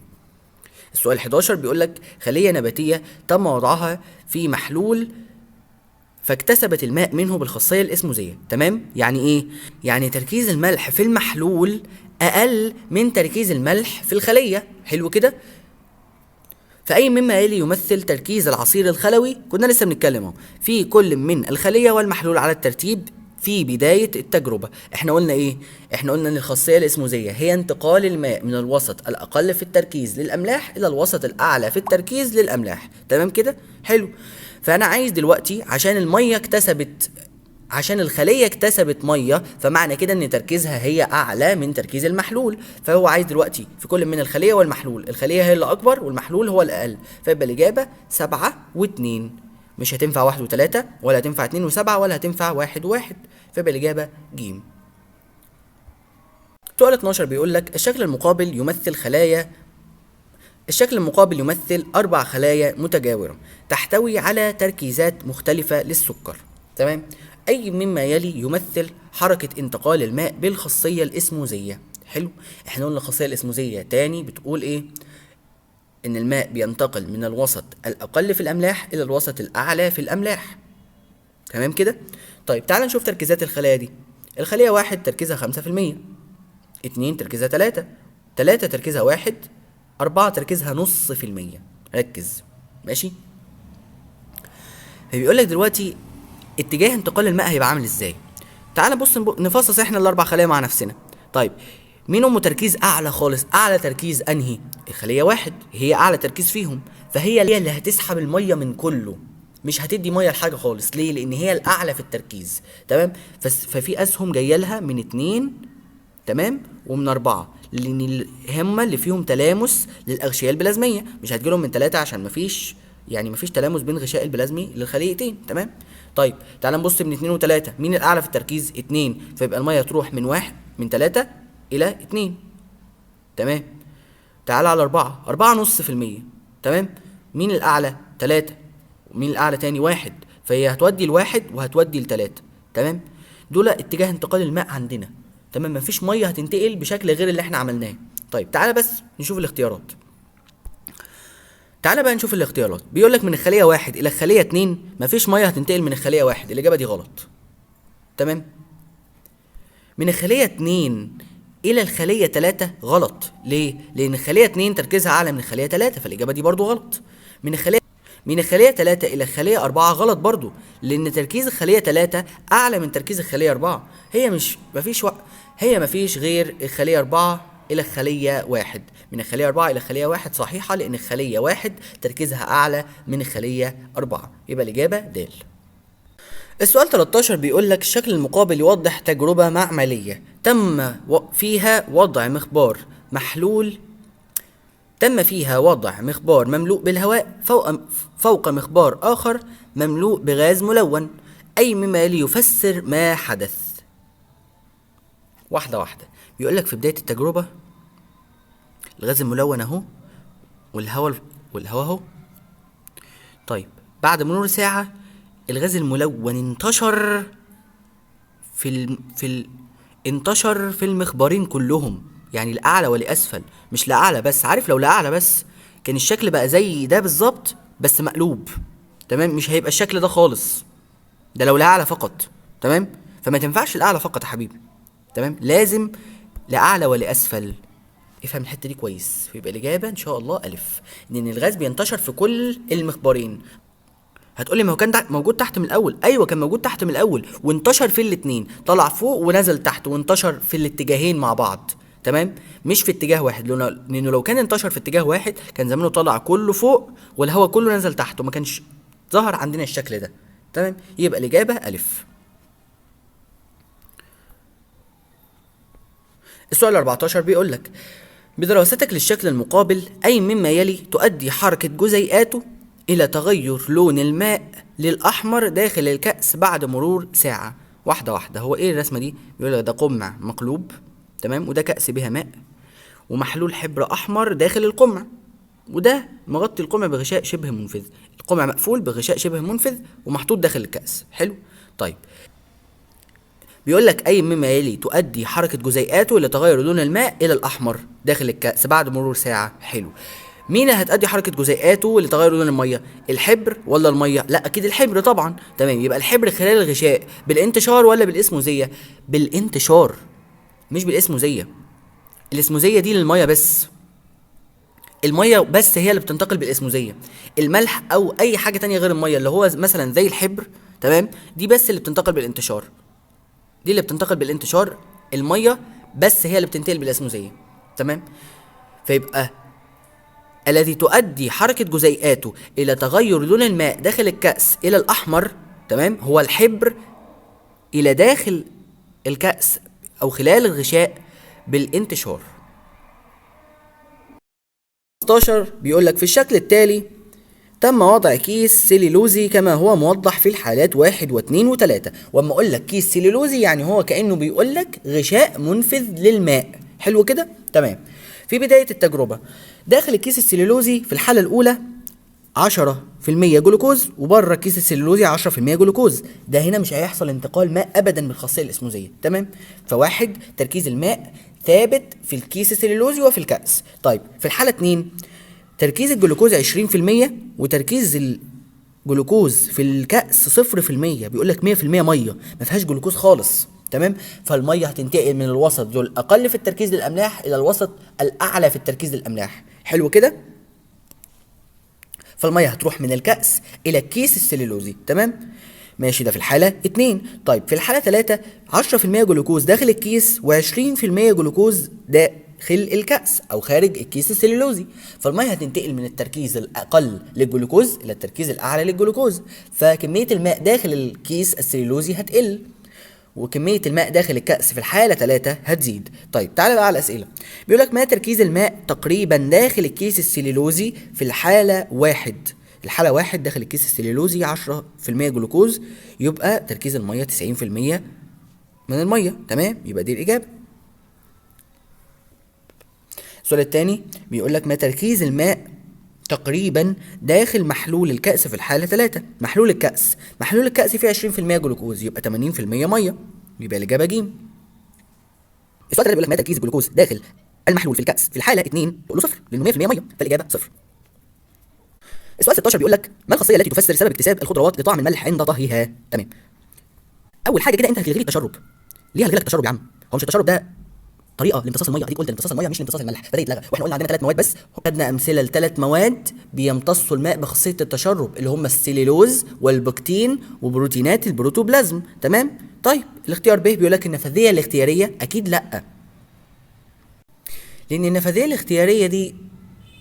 السؤال 11 بيقول لك خليه نباتيه تم وضعها في محلول فاكتسبت الماء منه بالخاصيه الاسموزيه، تمام؟ يعني ايه؟ يعني تركيز الملح في المحلول اقل من تركيز الملح في الخليه. حلو كده؟ فأي مما يلي يمثل تركيز العصير الخلوي، كنا لسه بنتكلم اهو، في كل من الخليه والمحلول على الترتيب في بدايه التجربه. احنا قلنا ايه؟ احنا قلنا ان الخاصيه الاسموزيه هي انتقال الماء من الوسط الاقل في التركيز للاملاح الى الوسط الاعلى في التركيز للاملاح، تمام كده؟ حلو. فانا عايز دلوقتي عشان الخلية اكتسبت مية، فمعنى كده ان تركيزها هي اعلى من تركيز المحلول. فهو عايز دلوقتي في كل من الخلية والمحلول، الخلية هي اللي اكبر والمحلول هو الاقل، فيبقى الاجابة 7 و2. مش هتنفع 1 و3 ولا هتنفع 2 و7 ولا هتنفع 1 و1، فيبقى الاجابة ج. سؤال 12 بيقول لك الشكل المقابل يمثل 4 خلايا متجاورة تحتوي على تركيزات مختلفة للسكر، تمام؟ أي مما يلي يمثل حركة انتقال الماء بالخاصية الإسموزية. حلو. احنا قلنا الخاصية الإسموزية تاني بتقول ايه؟ ان الماء بينتقل من الوسط الأقل في الأملاح إلى الوسط الأعلى في الأملاح، تمام كده؟ طيب تعال نشوف تركيزات الخلايا دي. الخلية 1 تركيزها 5%، 2 تركيزها 3 تركيزها 1، 4 تركيزها نص في المية. ركز، ماشي؟ فبيقول لك دلوقتي اتجاه انتقال الماء هيبقى عامل ازاي؟ تعال بص نفصص احنا الاربع خلايا مع نفسنا. طيب مين هم تركيز اعلى خالص؟ اعلى تركيز انهي؟ الخليه 1 هي اعلى تركيز فيهم، فهي اللي هتسحب الميه من كله، مش هتدي ميه لحاجه خالص. ليه؟ لان هي الاعلى في التركيز. تمام. ففي اسهم جايه لها من 2 تمام ومن 4، لان هما اللي فيهم تلامس للاغشيه البلازميه، مش هتجيلهم من 3 عشان مفيش تلامس بين غشاء البلازمي للخليتين. تمام. طيب تعال نبص من 2 و3، مين الاعلى في التركيز؟ 2، فيبقى الميه تروح من 3 الى 2. تمام. تعال على 4.5%. تمام. مين الاعلى؟ 3. ومين الاعلى تاني؟ 1، فهي هتودي ل1 وهتودي ل3. تمام. دول اتجاه انتقال الماء عندنا. تمام. مفيش ميه هتنتقل بشكل غير اللي احنا عملناه. طيب تعالى بس نشوف الاختيارات. تعالى بقى نشوف الاختيارات. بيقول لك من الخليه 1 الى الخليه 2 مفيش ميه هتنتقل من الخليه 1. الاجابه دي غلط. تمام. من الخليه 2 الى الخليه 3 غلط. ليه؟ لان الخليه 2 تركيزها اعلى من الخليه 3، فالاجابه دي برضو غلط. من الخليه 3 الى الخليه 4 غلط برضو، لان تركيز الخليه 3 اعلى من تركيز الخليه 4. هي مفيش غير الخليه 4 الى الخليه 1. من الخليه 4 الى الخليه 1 صحيحه، لان الخليه 1 تركيزها اعلى من الخليه 4. يبقى الاجابه د. السؤال 13 بيقول لك الشكل المقابل يوضح تجربة معملية تم فيها وضع مخبار مملوء بالهواء فوق مخبار آخر مملوء بغاز ملون، أي مما يلي يفسر ما حدث. واحدة واحدة. بيقول لك في بداية التجربة الغاز الملون اهو، والهواء اهو. طيب بعد مرور ساعة الغاز الملون انتشر في المخبرين كلهم، يعني الاعلى والاسفل، مش لاعلى بس. عارف لو لاعلى بس كان الشكل بقى زي ده بالظبط بس مقلوب. تمام. مش هيبقى الشكل ده خالص، ده لو لاعلى فقط. تمام. فما تنفعش الاعلى فقط يا حبيبي. تمام. لازم لاعلى ولاسفل. افهم الحته دي كويس. فيبقى الاجابه ان شاء الله الف، ان الغاز بينتشر في كل المخبرين. هتقولي ما هو كان موجود تحت من الاول. ايوه كان موجود تحت من الاول وانتشر في الاتنين، طلع فوق ونزل تحت وانتشر في الاتجاهين مع بعض. تمام. مش في اتجاه واحد، لانه لو كان انتشر في اتجاه واحد كان زمانه طلع كله فوق والهواء كله نزل تحت وما كانش ظهر عندنا الشكل ده. تمام. يبقى الاجابه الف. السؤال 14 بيقول لك بدراستك للشكل المقابل أي مما يلي تؤدي حركة جزيئاته إلى تغير لون الماء للأحمر داخل الكأس بعد مرور ساعة. واحدة واحدة. هو إيه الرسمة دي؟ بيقول لك ده قمع مقلوب. تمام. وده كأس بها ماء ومحلول حبر أحمر داخل القمع، وده مغطي القمع بغشاء شبه منفذ. القمع مقفول بغشاء شبه منفذ ومحطوط داخل الكأس. حلو. طيب بيقول لك أي مما يلي تؤدي حركة جزيئاته إلى تغير لون الماء إلى الأحمر داخل الكأس بعد مرور ساعة. حلو. مين هتأدي حركة جزيئاته لتغير لون المية؟ الحبر ولا المية؟ لا أكيد الحبر طبعا. تمام. يبقى الحبر خلال الغشاء بالانتشار ولا بالاسموزية؟ بالانتشار مش بالاسموزية. الاسموزية دي للمية بس، المية بس هي اللي بتنتقل بالاسموزية. الملح أو أي حاجة تانية غير المية اللي هو مثلا زي الحبر، تمام، دي بس اللي بتنتقل بالانتشار. المية بس هي اللي بتنتقل بالاسموزية. تمام. فيبقى الذي تؤدي حركة جزيئاته إلى تغير لون الماء داخل الكأس إلى الأحمر، تمام، هو الحبر إلى داخل الكأس أو خلال الغشاء بالانتشار. 15 بيقول لك في الشكل التالي تم وضع كيس سيلولوزي كما هو موضح في الحالات 1 و2 و3. واما اقول لك كيس سيلولوزي يعني هو كأنه بيقول لك غشاء منفذ للماء. حلو كده. تمام. في بداية التجربة داخل الكيس السيلولوزي في الحالة الأولى 10% جلوكوز، وبره الكيس السيلولوزي 10% جلوكوز. ده هنا مش هيحصل انتقال ماء أبدا من الخاصية الاسموزية. تمام. فواحد تركيز الماء ثابت في الكيس السيلولوزي وفي الكأس. طيب في الحالة 2 تركيز الجلوكوز 20% وتركيز الجلوكوز في الكأس 0%. بيقول لك 100% مية ما فيهاش جلوكوز خالص. تمام. فالمية هتنتقل من الوسط ذو الأقل في التركيز للأملاح إلى الوسط الأعلى في التركيز للأملاح. حلو كده. فالمية هتروح من الكأس إلى الكيس السيلولوزي. تمام. ماشي. ده في الحالة 2. طيب في الحالة 3 10% جلوكوز داخل الكيس و20% جلوكوز ده داخل الكأس او خارج الكيس السليلوزي، فالميه هتنتقل من التركيز الاقل للجلوكوز الى التركيز الاعلى للجلوكوز، فكميه الماء داخل الكيس السليلوزي هتقل، وكمية الماء داخل الكأس في الحالة 3 هتزيد. طيب تعالى بقى على الأسئلة. بيقول لك ما تركيز الماء تقريبا داخل الكيس السليلوزي في الحالة 1؟ الحالة 1 داخل الكيس السليلوزي 10% جلوكوز، يبقى تركيز المية 90% من المية. تمام، يبقى دي الإجابة. السؤال الثاني بيقول لك ما تركيز الماء تقريبا داخل محلول الكأس في الحالة 3؟ محلول الكأس فيه 20% جلوكوز، يبقى 80% مية، يبقى الإجابة ج. السؤال ده بيقول لك ما تركيز الجلوكوز داخل المحلول في الكأس في الحالة 2؟ تقول له صفر، لأنه 100% مية، فالإجابة صفر. السؤال 16 بيقول لك ما الخاصية التي تفسر سبب اكتساب الخضروات لطعم الملح عند طهيها؟ تمام. أول حاجة كده أنت هتلغي لي التشرب. ليه هلغي لك التشرب يا عم؟ هو مش التشرب ده طريقه لامتصاص الميه؟ اديك قلت امتصاص الميه مش لامتصاص الملح، فده يتلغى. واحنا قلنا عندنا 3 مواد بس، خدنا امثله ل3 مواد بيمتصوا الماء بخاصيه التشرب، اللي هم السليلوز والبكتين وبروتينات البروتوبلازم. تمام. طيب الاختيار ب بيقول لك النفاذيه الاختياريه، اكيد لا، لان النفاذيه الاختياريه دي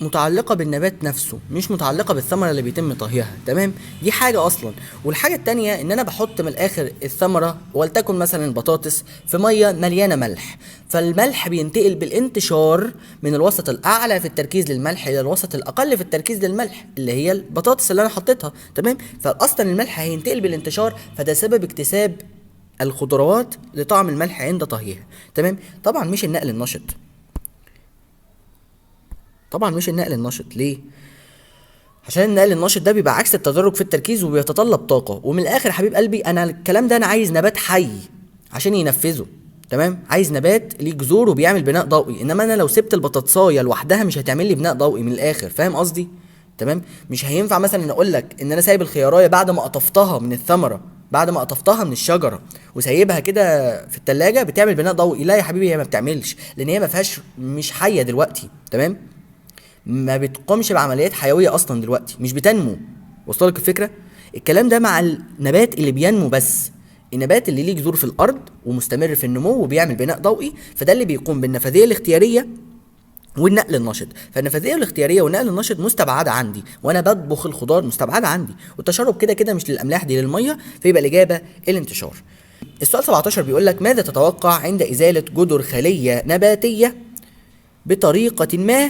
متعلقة بالنبات نفسه، مش متعلقة بالثمرة اللي بيتم طهيها. تمام، دي حاجة أصلا. والحاجة التانية إن أنا بحط من الآخر الثمرة، ولتكن مثلا البطاطس، في مية مليانة ملح، فالملح بينتقل بالانتشار من الوسط الأعلى في التركيز للملح إلى الوسط الأقل في التركيز للملح، اللي هي البطاطس اللي أنا حطيتها. تمام، فأصلا الملح هينتقل بالانتشار، فده سبب اكتساب الخضروات لطعم الملح عند طهيها. تمام، طبعا مش النقل النشط، ليه؟ عشان النقل النشط ده بيبقى عكس التدرج في التركيز وبيتطلب طاقة. ومن الآخر يا حبيب قلبي، أنا الكلام ده أنا عايز نبات حي عشان ينفذه. تمام، عايز نبات ليه جذور وبيعمل بناء ضوئي، إنما أنا لو سبت البطاطساية لوحدها مش هتعمل لي بناء ضوئي من الآخر. فاهم قصدي؟ تمام، مش هينفع مثلا أقول لك إن أنا سايب الخياراية بعد ما قطفتها من الثمرة، بعد ما قطفتها من الشجرة، وسايبها كده في التلاجة بتعمل بناء ضوئي. لا يا حبيبي، هي ما بتعملش، لأن هي ما فيهاش، مش حية دلوقتي. تمام، ما بتقومش بعمليات حيويه اصلا دلوقتي، مش بتنمو. وصلك الفكره؟ الكلام ده مع النبات اللي بينمو بس. النبات اللي ليه جذور في الارض ومستمر في النمو وبيعمل بناء ضوئي، فده اللي بيقوم بالنفاذيه الاختياريه والنقل النشط. فالنفاذيه الاختياريه والنقل النشط مستبعده عندي، وانا بطبخ الخضار مستبعده عندي. والتشرب كده كده مش للاملاح، دي للميه، فيبقى الاجابه الانتشار. السؤال 17 بيقول لك ماذا تتوقع عند ازاله جذور خليه نباتيه بطريقه ما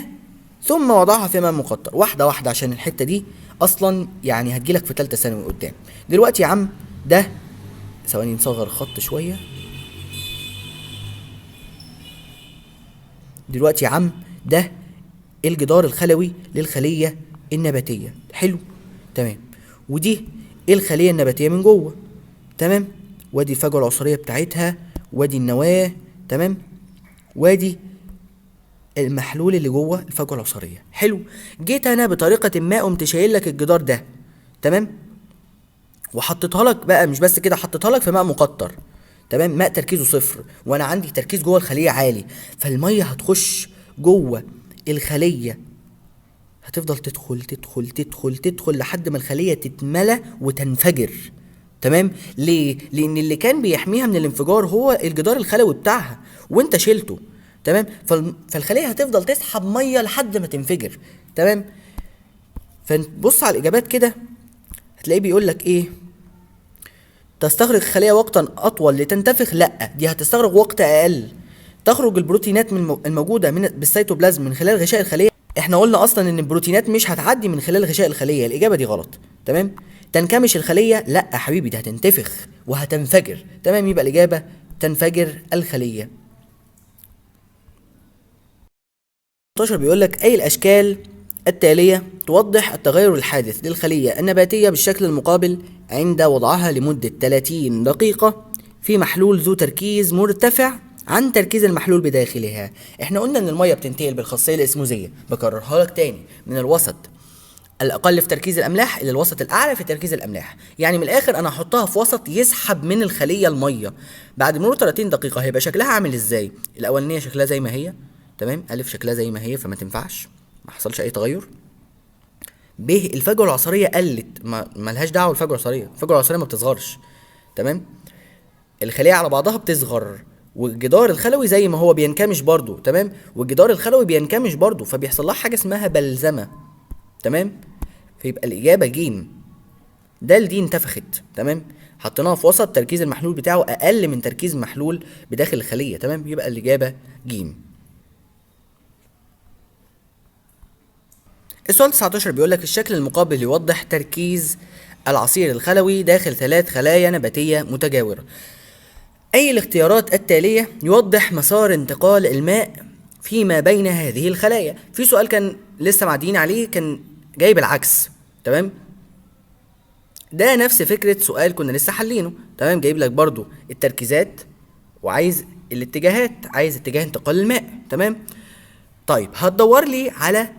ثم وضعها في ماء مقطر؟ واحده واحده، عشان الحته دي اصلا يعني هتجيلك في ثالثه ثانوي قدام. دلوقتي يا عم ده، ثواني نصغر الخط شويه. دلوقتي يا عم ده الجدار الخلوي للخليه النباتيه. حلو، تمام. ودي الخليه النباتيه من جوه. تمام، وادي الفجوه العصاريه بتاعتها، وادي النواه. تمام، وادي المحلول اللي جوه الفجوه العصاريه. حلو، جيت انا بطريقه ما قمت شايل لك الجدار ده. تمام، وحطيتها لك بقى، مش بس كده، حطيتها لك في ماء مقطر. تمام، ماء تركيزه صفر، وانا عندي تركيز جوه الخليه عالي، فالميه هتخش جوه الخليه، هتفضل تدخل تدخل تدخل تدخل لحد ما الخليه تتملى وتنفجر. تمام، ليه؟ لان اللي كان بيحميها من الانفجار هو الجدار الخلوي بتاعها، وانت شلته. تمام، فالخليه هتفضل تسحب ميه لحد ما تنفجر. تمام، فنبص على الاجابات كده هتلاقيه بيقول لك ايه؟ تستغرق الخليه وقتا اطول لتنتفخ؟ لا، دي هتستغرق وقت اقل. تخرج البروتينات الموجوده بالسيتوبلازم من خلال غشاء الخليه. احنا قلنا اصلا ان البروتينات مش هتعدي من خلال غشاء الخليه، الاجابه دي غلط. تمام، تنكمش الخليه؟ لا يا حبيبي، دي هتنتفخ وهتنفجر. تمام، يبقى الاجابه تنفجر الخليه. 16 بيقول لك اي الاشكال التاليه توضح التغير الحادث للخليه النباتيه بالشكل المقابل عند وضعها لمده 30 دقيقه في محلول ذو تركيز مرتفع عن تركيز المحلول بداخلها. احنا قلنا ان الميه بتنتقل بالخاصيه الاسموزيه، بكررها لك تاني، من الوسط الاقل في تركيز الاملاح الى الوسط الاعلى في تركيز الاملاح. يعني من الاخر انا هحطها في وسط يسحب من الخليه الميه. بعد مرور 30 دقيقه هيبقى شكلها عامل ازاي؟ الاولانيه شكلها زي ما هي، تمام، الف شكلها زي ما هي فما تنفعش، ما حصلش اي تغير. ب الفجوه العصاريه قلت، ما لهاش دعوه بالفجوه العصاريه، الفجوه العصاريه ما بتصغرش. تمام، الخليه على بعضها بتصغر والجدار الخلوي زي ما هو بينكمش برضو، تمام، والجدار الخلوي بينكمش برضو، فبيحصل لها حاجه اسمها بلزمه، تمام. فيبقى الاجابه جيم. دي انتفخت، تمام، حطيناها في وسط تركيز المحلول بتاعه اقل من تركيز المحلول بداخل الخليه، تمام، يبقى الاجابه جيم. السؤال 19 بيقول لك الشكل المقابل يوضح تركيز العصير الخلوي داخل 3 خلايا نباتيه متجاوره. أي الاختيارات التالية يوضح مسار انتقال الماء فيما بين هذه الخلايا؟ في سؤال كان لسه معديين عليه كان جايب العكس، تمام، ده نفس فكرة سؤال كنا لسه حلينه، تمام، جايب لك برضو التركيزات وعايز الاتجاهات، عايز اتجاه انتقال الماء، تمام. طيب هتدور لي على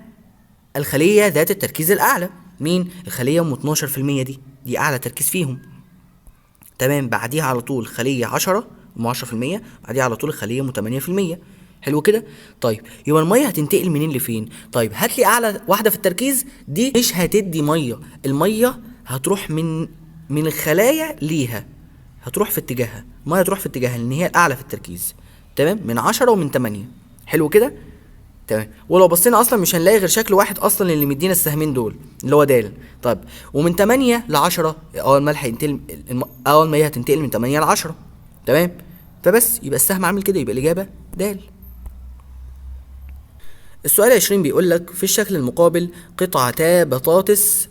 الخلية ذات التركيز الأعلى، مين؟ الخلية ام 12%، دي أعلى تركيز فيهم، تمام. بعديها على طول خلية 10 ام 10%، بعديها على طول الخلية ام 8%. حلو كده. طيب يبقى المية هتنتقل منين لفين؟ طيب هات لي أعلى واحدة في التركيز، دي مش هتدي مية، المية هتروح من الخلايا ليها، هتروح في اتجاهها، المية هتروح في اتجاهها لأن هي الأعلى في التركيز، تمام، من 10 ومن 8. حلو كده؟ تمام. ولو بصينا اصلا مش هنلاقي غير شكل واحد اصلا اللي مدينا السهمين دول اللي هو د. طيب ومن 8 ل 10 اول ما هينتقل، اول ما هي هتنتقل من 8 ل 10، تمام. فبس يبقى السهم عامل كده، يبقى الاجابه د. السؤال 20 بيقول لك في الشكل المقابل قطعتا بطاطس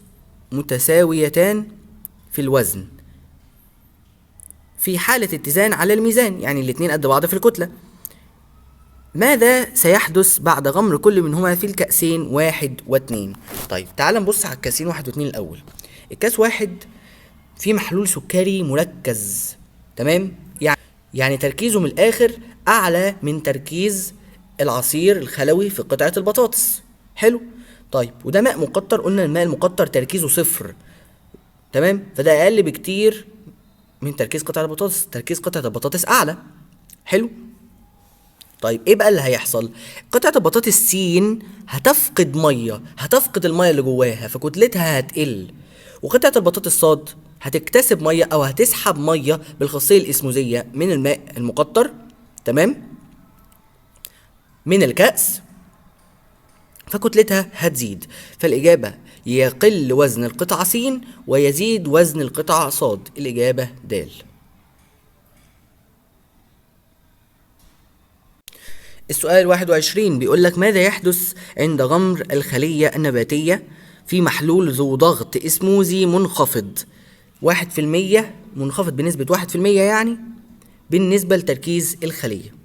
متساويتان في الوزن في حالة اتزان على الميزان، يعني الاتنين قد بعض في الكتلة. ماذا سيحدث بعد غمر كل منهما في الكأسين 1 و2؟ طيب تعال نبص على الكأسين 1 و2 الأول. الكأس 1 فيه محلول سكري مركز، تمام، يعني تركيزه من الآخر أعلى من تركيز العصير الخلوي في قطعة البطاطس. حلو. طيب وده ماء مقطر، قلنا الماء المقطر تركيزه 0، تمام، فده أقل بكتير من تركيز قطعة البطاطس، تركيز قطعة البطاطس أعلى. حلو. طيب ايه بقى اللي هيحصل؟ قطعة البطاطس س هتفقد ميه، هتفقد الميه اللي جواها فكتلتها هتقل، وقطعة البطاطس ص هتكتسب ميه او هتسحب ميه بالخاصية الاسموزية من الماء المقطر، تمام، من الكأس، فكتلتها هتزيد. فالإجابة يقل وزن القطعة س ويزيد وزن القطعة ص، الإجابة د. السؤال 21 بيقول لك ماذا يحدث عند غمر الخلية النباتية في محلول ذو ضغط اسموزي منخفض 1%، منخفض بنسبة 1% يعني بالنسبة لتركيز الخلية،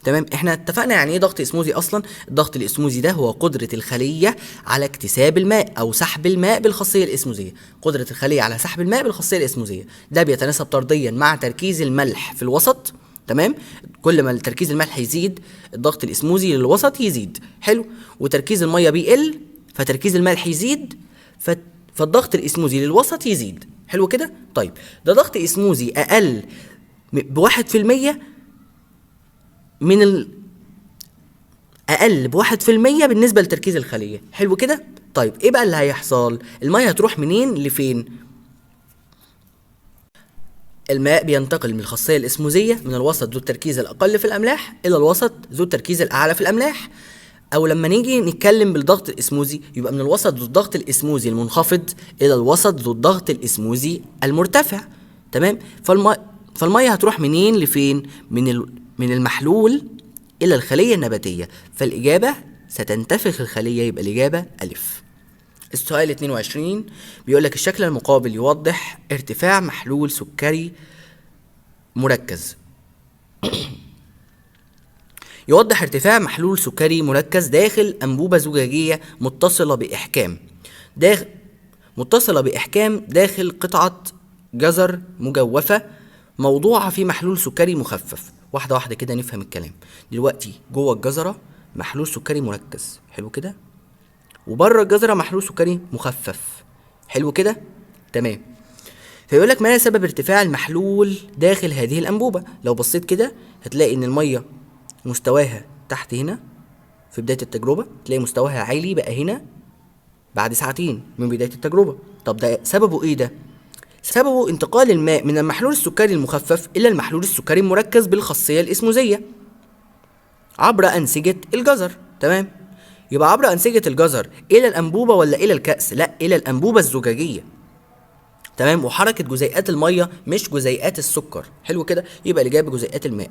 تمام. احنا اتفقنا يعني ايه ضغط اسموزي اصلا. الضغط الاسموزي ده هو قدرة الخلية على اكتساب الماء او سحب الماء بالخاصية الاسموزية، قدرة الخلية على سحب الماء بالخاصية الاسموزية، ده بيتناسب طرديا مع تركيز الملح في الوسط، تمام. كل ما تركيز الملح يزيد الضغط الاسموزي للوسط يزيد. حلو. وتركيز الميه بيقل فتركيز الملح يزيد فالضغط الاسموزي للوسط يزيد. حلو كده. طيب ده ضغط اسموزي اقل ب1% اقل ب1% بالنسبه لتركيز الخليه. حلو كده. طيب ايه بقى اللي هيحصل؟ الميه هتروح منين لفين؟ الماء بينتقل من الخاصية الإسموزية من الوسط ذو التركيز الأقل في الأملاح إلى الوسط ذو التركيز الأعلى في الأملاح، أو لما نيجي نتكلم بالضغط الإسموزي يبقى من الوسط ذو الضغط الإسموزي المنخفض إلى الوسط ذو الضغط الإسموزي المرتفع، تمام. فالمية هتروح منين لفين؟ من المحلول إلى الخلية النباتية، فالإجابة ستنتفخ الخلية، يبقى الإجابة ألف. السؤال 22 بيقول لك الشكل المقابل يوضح ارتفاع محلول سكري مركز. يوضح ارتفاع محلول سكري مركز داخل أنبوبة زجاجية متصلة بإحكام داخل قطعة جزر مجوفة موضوعة في محلول سكري مخفف. واحدة واحدة كده نفهم الكلام. دلوقتي جوه الجزرة محلول سكري مركز، حلو كده، وبره الجزرة محلول سكري مخفف، حلو كده، تمام. فيقول لك ما سبب ارتفاع المحلول داخل هذه الأنبوبة؟ لو بصيت كده هتلاقي إن المية مستواها تحت هنا في بداية التجربة، تلاقي مستواها عالي بقى هنا بعد ساعتين من بداية التجربة. طب ده سببه إيه ده؟ سببه انتقال الماء من المحلول السكري المخفف الى المحلول السكري المركز بالخاصيه الاسموزيه عبر انسجه الجزر. تمام، يبقى عبر انسجه الجزر الى الانبوبه ولا الى الكأس؟ لا، الى الانبوبه الزجاجيه. تمام، وحركه جزيئات الميه مش جزيئات السكر. حلو كده، يبقى الاجابه جزيئات الماء.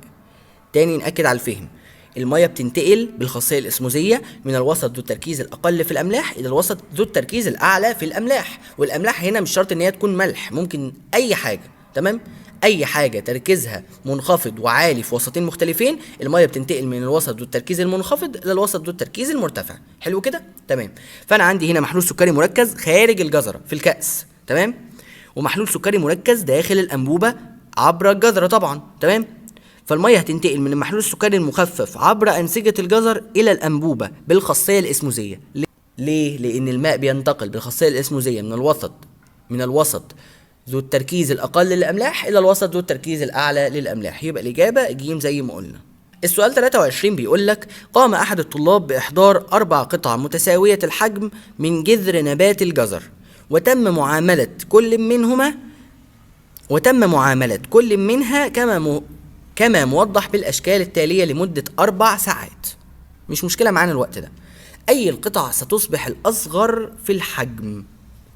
تاني نأكد على الفهم، الميه بتنتقل بالخاصيه الاسموزيه من الوسط ذو التركيز الاقل في الاملاح الى الوسط ذو التركيز الاعلى في الاملاح. والاملاح هنا مش شرط ان هي تكون ملح، ممكن اي حاجه. تمام، اي حاجه تركيزها منخفض وعالي في وسطين مختلفين، الميه بتنتقل من الوسط ذو التركيز المنخفض الى الوسط ذو التركيز المرتفع. حلو كده، تمام. فانا عندي هنا محلول سكري مركز خارج الجزره في الكأس، تمام، ومحلول سكري مركز داخل الانبوبه عبر الجزره طبعا. تمام، فالميه هتنتقل من المحلول السكري المخفف عبر انسجه الجزر الى الانبوبه بالخاصيه الاسموزيه. ليه؟ لان الماء بينتقل بالخاصيه الاسموزيه من الوسط ذو التركيز الاقل للاملاح الى الوسط ذو التركيز الاعلى للاملاح. يبقى الاجابه ج زي ما قلنا. السؤال 23 بيقول لك: قام احد الطلاب باحضار 4 قطع متساويه الحجم من جذر نبات الجزر، وتم معامله كل منها كما موضح بالاشكال التاليه لمده 4 ساعات. مش مشكله معانا الوقت ده. اي القطع ستصبح الاصغر في الحجم؟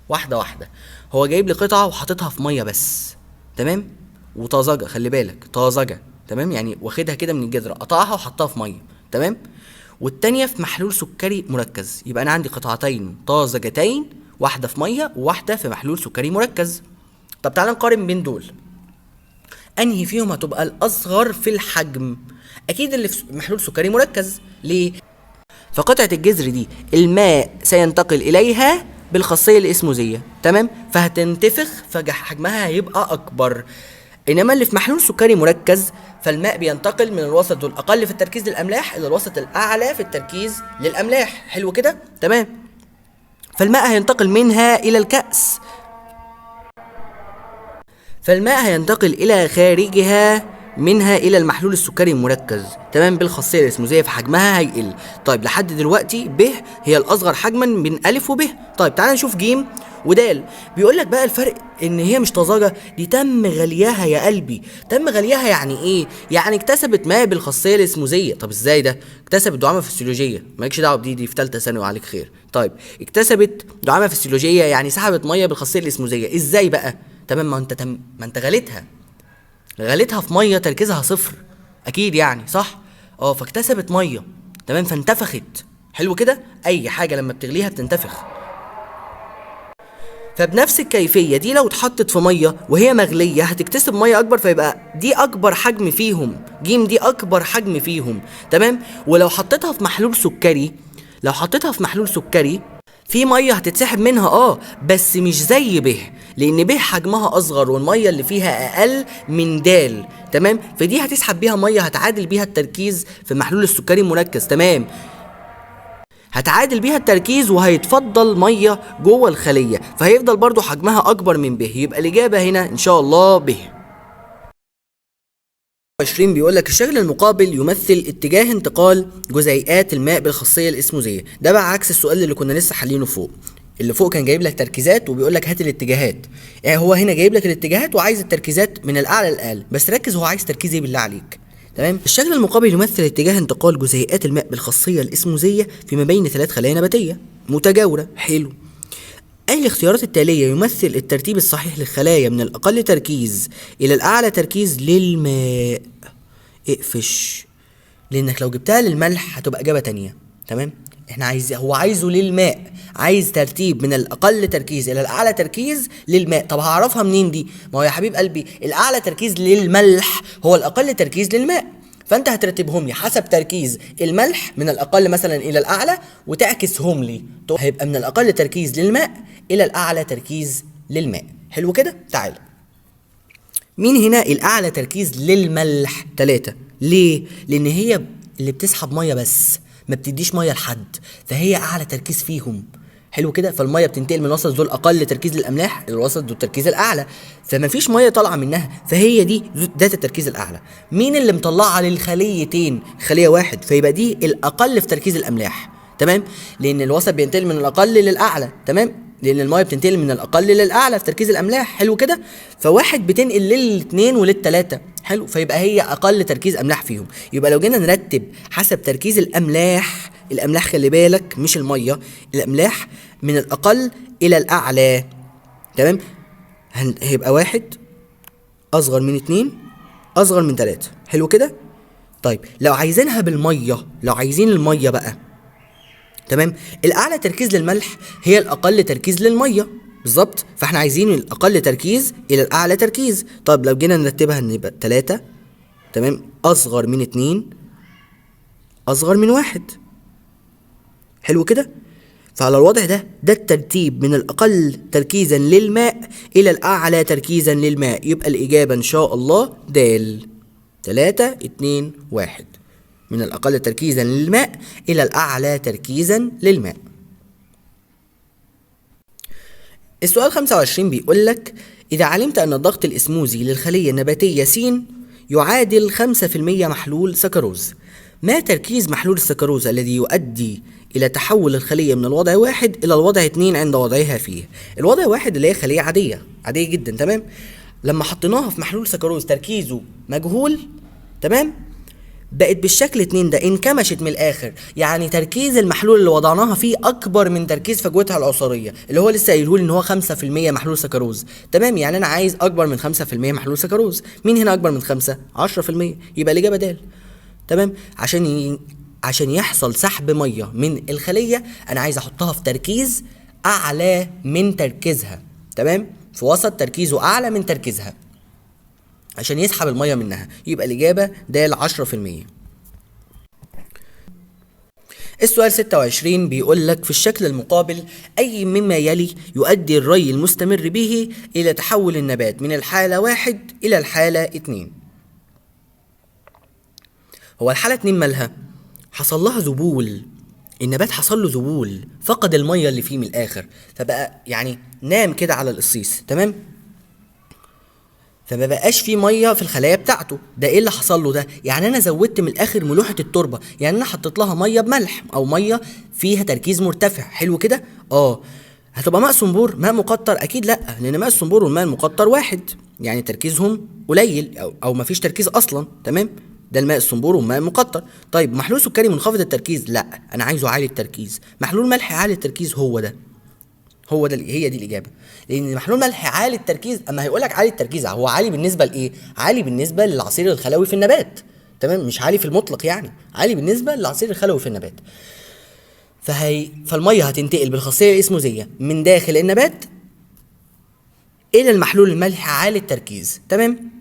واحده واحده. هو جايب لي قطعه وحاططها في ميه بس، تمام، وطازجه، خلي بالك طازجه، تمام، يعني واخدها كده من الجذر، قطعها وحطها في ميه، تمام، والتانيه في محلول سكري مركز. يبقى انا عندي قطعتين طازجتين، واحده في ميه وواحده في محلول سكري مركز. طب تعالى نقارن بين دول، انهي فيهم هتبقى الاصغر في الحجم؟ اكيد اللي في محلول سكري مركز. ليه؟ فقطعه الجذر دي الماء سينتقل اليها بالخاصيه الاسموزيه، تمام، فهتنتفخ فحجمها هيبقى اكبر. انما اللي في محلول سكري مركز فالماء بينتقل من الوسط الاقل في التركيز للاملاح الى الوسط الاعلى في التركيز للاملاح. حلو كده، تمام، فالماء هينتقل منها الى الكأس، فالماء هينتقل الى خارجها منها الى المحلول السكري المركز، تمام، بالخاصيه الاسموزيه، فحجمها هيقل. طيب لحد دلوقتي ب هي الاصغر حجما من الف وب. طيب تعالى نشوف ج ودال. بيقول لك بقى الفرق ان هي مش طازجه، دي تم غليها يا قلبي. تم غليها يعني ايه؟ يعني اكتسبت ماء بالخاصيه الاسموزيه. طب ازاي ده؟ اكتسبت دعامه فسيولوجيه، مالكش دعوه بدي في ثالثه ثانوي وعليك خير. طيب اكتسبت دعامه فسيولوجيه يعني سحبت ميه بالخاصيه الاسموزيه. ازاي بقى؟ تمام، ما انت غليتها في ميه تركيزها 0 اكيد يعني، صح؟ فاكتسبت ميه، تمام، فانتفخت. حلو كده، اي حاجه لما بتغليها بتنتفخ. فبنفس الكيفيه دي لو اتحطت في ميه وهي مغليه هتكتسب ميه اكبر، فيبقى دي اكبر حجم فيهم، ج دي اكبر حجم فيهم، تمام. ولو حطيتها في محلول سكري في ميه هتتسحب منها، بس مش زي ب، لان ب حجمها اصغر والميه اللي فيها اقل من د، تمام، فدي هتسحب بيها ميه هتعادل بيها التركيز في المحلول السكري المركز، تمام، هتعادل بيها التركيز وهيتفضل ميه جوه الخليه، فهيفضل برضو حجمها اكبر من ب. يبقى الاجابه هنا ان شاء الله ب. 20 بيقول لك: الشكل المقابل يمثل اتجاه انتقال جزيئات الماء بالخاصيه الاسموزيه. ده بقى عكس السؤال اللي كنا لسه حالينه فوق. اللي فوق كان جايب لك تركيزات وبيقول لك هات الاتجاهات، يعني هو هنا جايب لك الاتجاهات وعايز التركيزات من الاعلى للاقل، بس ركز هو عايز تركيز ايه بالله عليك، تمام. الشكل المقابل يمثل اتجاه انتقال جزيئات الماء بالخاصيه الاسموزيه فيما بين 3 خلايا نباتيه متجاوره. حلو. أي الاختيارات التالية يمثل الترتيب الصحيح للخلايا من الأقل تركيز إلى الأعلى تركيز للماء؟ اقفش، لأنك لو جبتها للملح هتبقى إجابة تانية، تمام. احنا هو عايزه للماء، عايز ترتيب من الأقل تركيز إلى الأعلى تركيز للماء. طب هعرفها منين دي؟ ما هو يا حبيب قلبي الأعلى تركيز للملح هو الأقل تركيز للماء، فانت هترتبهم لي حسب تركيز الملح من الاقل مثلا الى الاعلى وتعكسهم لي، هيبقى من الاقل تركيز للماء الى الاعلى تركيز للماء. حلو كده، تعال. مين هنا الاعلى تركيز للملح؟ 3. ليه؟ لان هي اللي بتسحب ميه بس ما بتديش ميه لحد، فهي اعلى تركيز فيهم. حلو كده، فالميه بتنتقل من الوسط ذو الاقل تركيز للاملاح الى الوسط ذو التركيز الاعلى، فما فيش ميه طالعه منها، فهي دي ذات التركيز الاعلى. مين اللي مطلعها للخليتين؟ خليه واحد، فيبقى دي الاقل في تركيز الاملاح، تمام، لان الوسط بينتقل من الاقل للاعلى، تمام، لان الميه بتنتقل من الاقل للاعلى في تركيز الاملاح. حلو كده. فواحد بتنقل للاثنين وللثلاثه. حلو. فيبقى هي اقل تركيز املاح فيهم. يبقى لو جينا نرتب حسب تركيز الاملاح، الاملاح خلي بالك مش الميه، الاملاح من الاقل الى الاعلى. تمام. هيبقى واحد اصغر من 2 اصغر من 3. حلو كده. طيب لو عايزينها بالميه، لو عايزين الميه بقى، تمام، الاعلى تركيز للملح هي الاقل تركيز للميه بالظبط. فاحنا عايزين الاقل تركيز الى الاعلى تركيز. طيب لو جينا نرتبها نبقى 3، تمام، اصغر من 2 اصغر من 1. حلو كده. فعلى الوضع ده الترتيب من الأقل تركيزا للماء إلى الأعلى تركيزا للماء. يبقى الإجابة إن شاء الله د. 3 2 1، من الأقل تركيزا للماء إلى الأعلى تركيزا للماء. السؤال 25 بيقول لك إذا علمت أن الضغط الإسموزي للخلية النباتية س يعادل 5% محلول سكروز، ما تركيز محلول السكروز الذي يؤدي إلى تحول الخلية من الوضع 1 إلى الوضع 2 عند وضعها فيه؟ الوضع 1 اللي هي خلية عادية جدا، تمام، لما حطيناها في محلول سكروز تركيزه مجهول، تمام، بقت بالشكل 2 ده، انكمشت من الآخر. يعني تركيز المحلول اللي وضعناها فيه أكبر من تركيز فجوتها العصارية اللي هو لسه قايلهولي إن هو 5% محلول سكروز، تمام. يعني أنا عايز أكبر من 5% محلول سكروز. مين هنا أكبر من 5؟ 10%. يبقى الإجابة د. تمام. عشان يحصل سحب ميه من الخليه انا عايز احطها في تركيز اعلى من تركيزها، تمام، في وسط تركيزه اعلى من تركيزها عشان يسحب الميه منها. يبقى الاجابه د 10%. السؤال 26 بيقول لك في الشكل المقابل اي مما يلي يؤدي الري المستمر به الى تحول النبات من الحاله 1 الى الحاله 2. هو الحالة 2 مالها؟ حصل لها ذبول، النبات حصل له ذبول، فقد المية اللي فيه من الآخر، فبقى يعني نام كده على القصيص، تمام؟ فما بقاش فيه مية في الخلايا بتاعته. ده ايه اللي حصل له ده؟ يعني انا زودت من الاخر ملوحة التربة، يعني انا حطيت لها مية بملح او مية فيها تركيز مرتفع. حلو كده؟ هتبقى ماء صنبور ماء مقطر؟ اكيد لا، لان ماء الصنبور والماء المقطر واحد، يعني تركيزهم قليل او مفيش تركيز اصلا، تمام؟ ده الماء الصنبور والماء المقطر. طيب محلول سكري منخفض التركيز؟ لا، انا عايزه عالي التركيز. محلول ملح عالي التركيز هو ده هي دي الاجابه. لان محلول ملح عالي التركيز، اما هيقول لك عالي التركيز هو عالي بالنسبه لايه؟ عالي بالنسبه للعصير الخلوي في النبات، تمام، مش عالي في المطلق، يعني عالي بالنسبه للعصير الخلوي في النبات. فالميه هتنتقل بالخاصيه الاسموزيه من داخل النبات الى المحلول الملح عالي التركيز، تمام.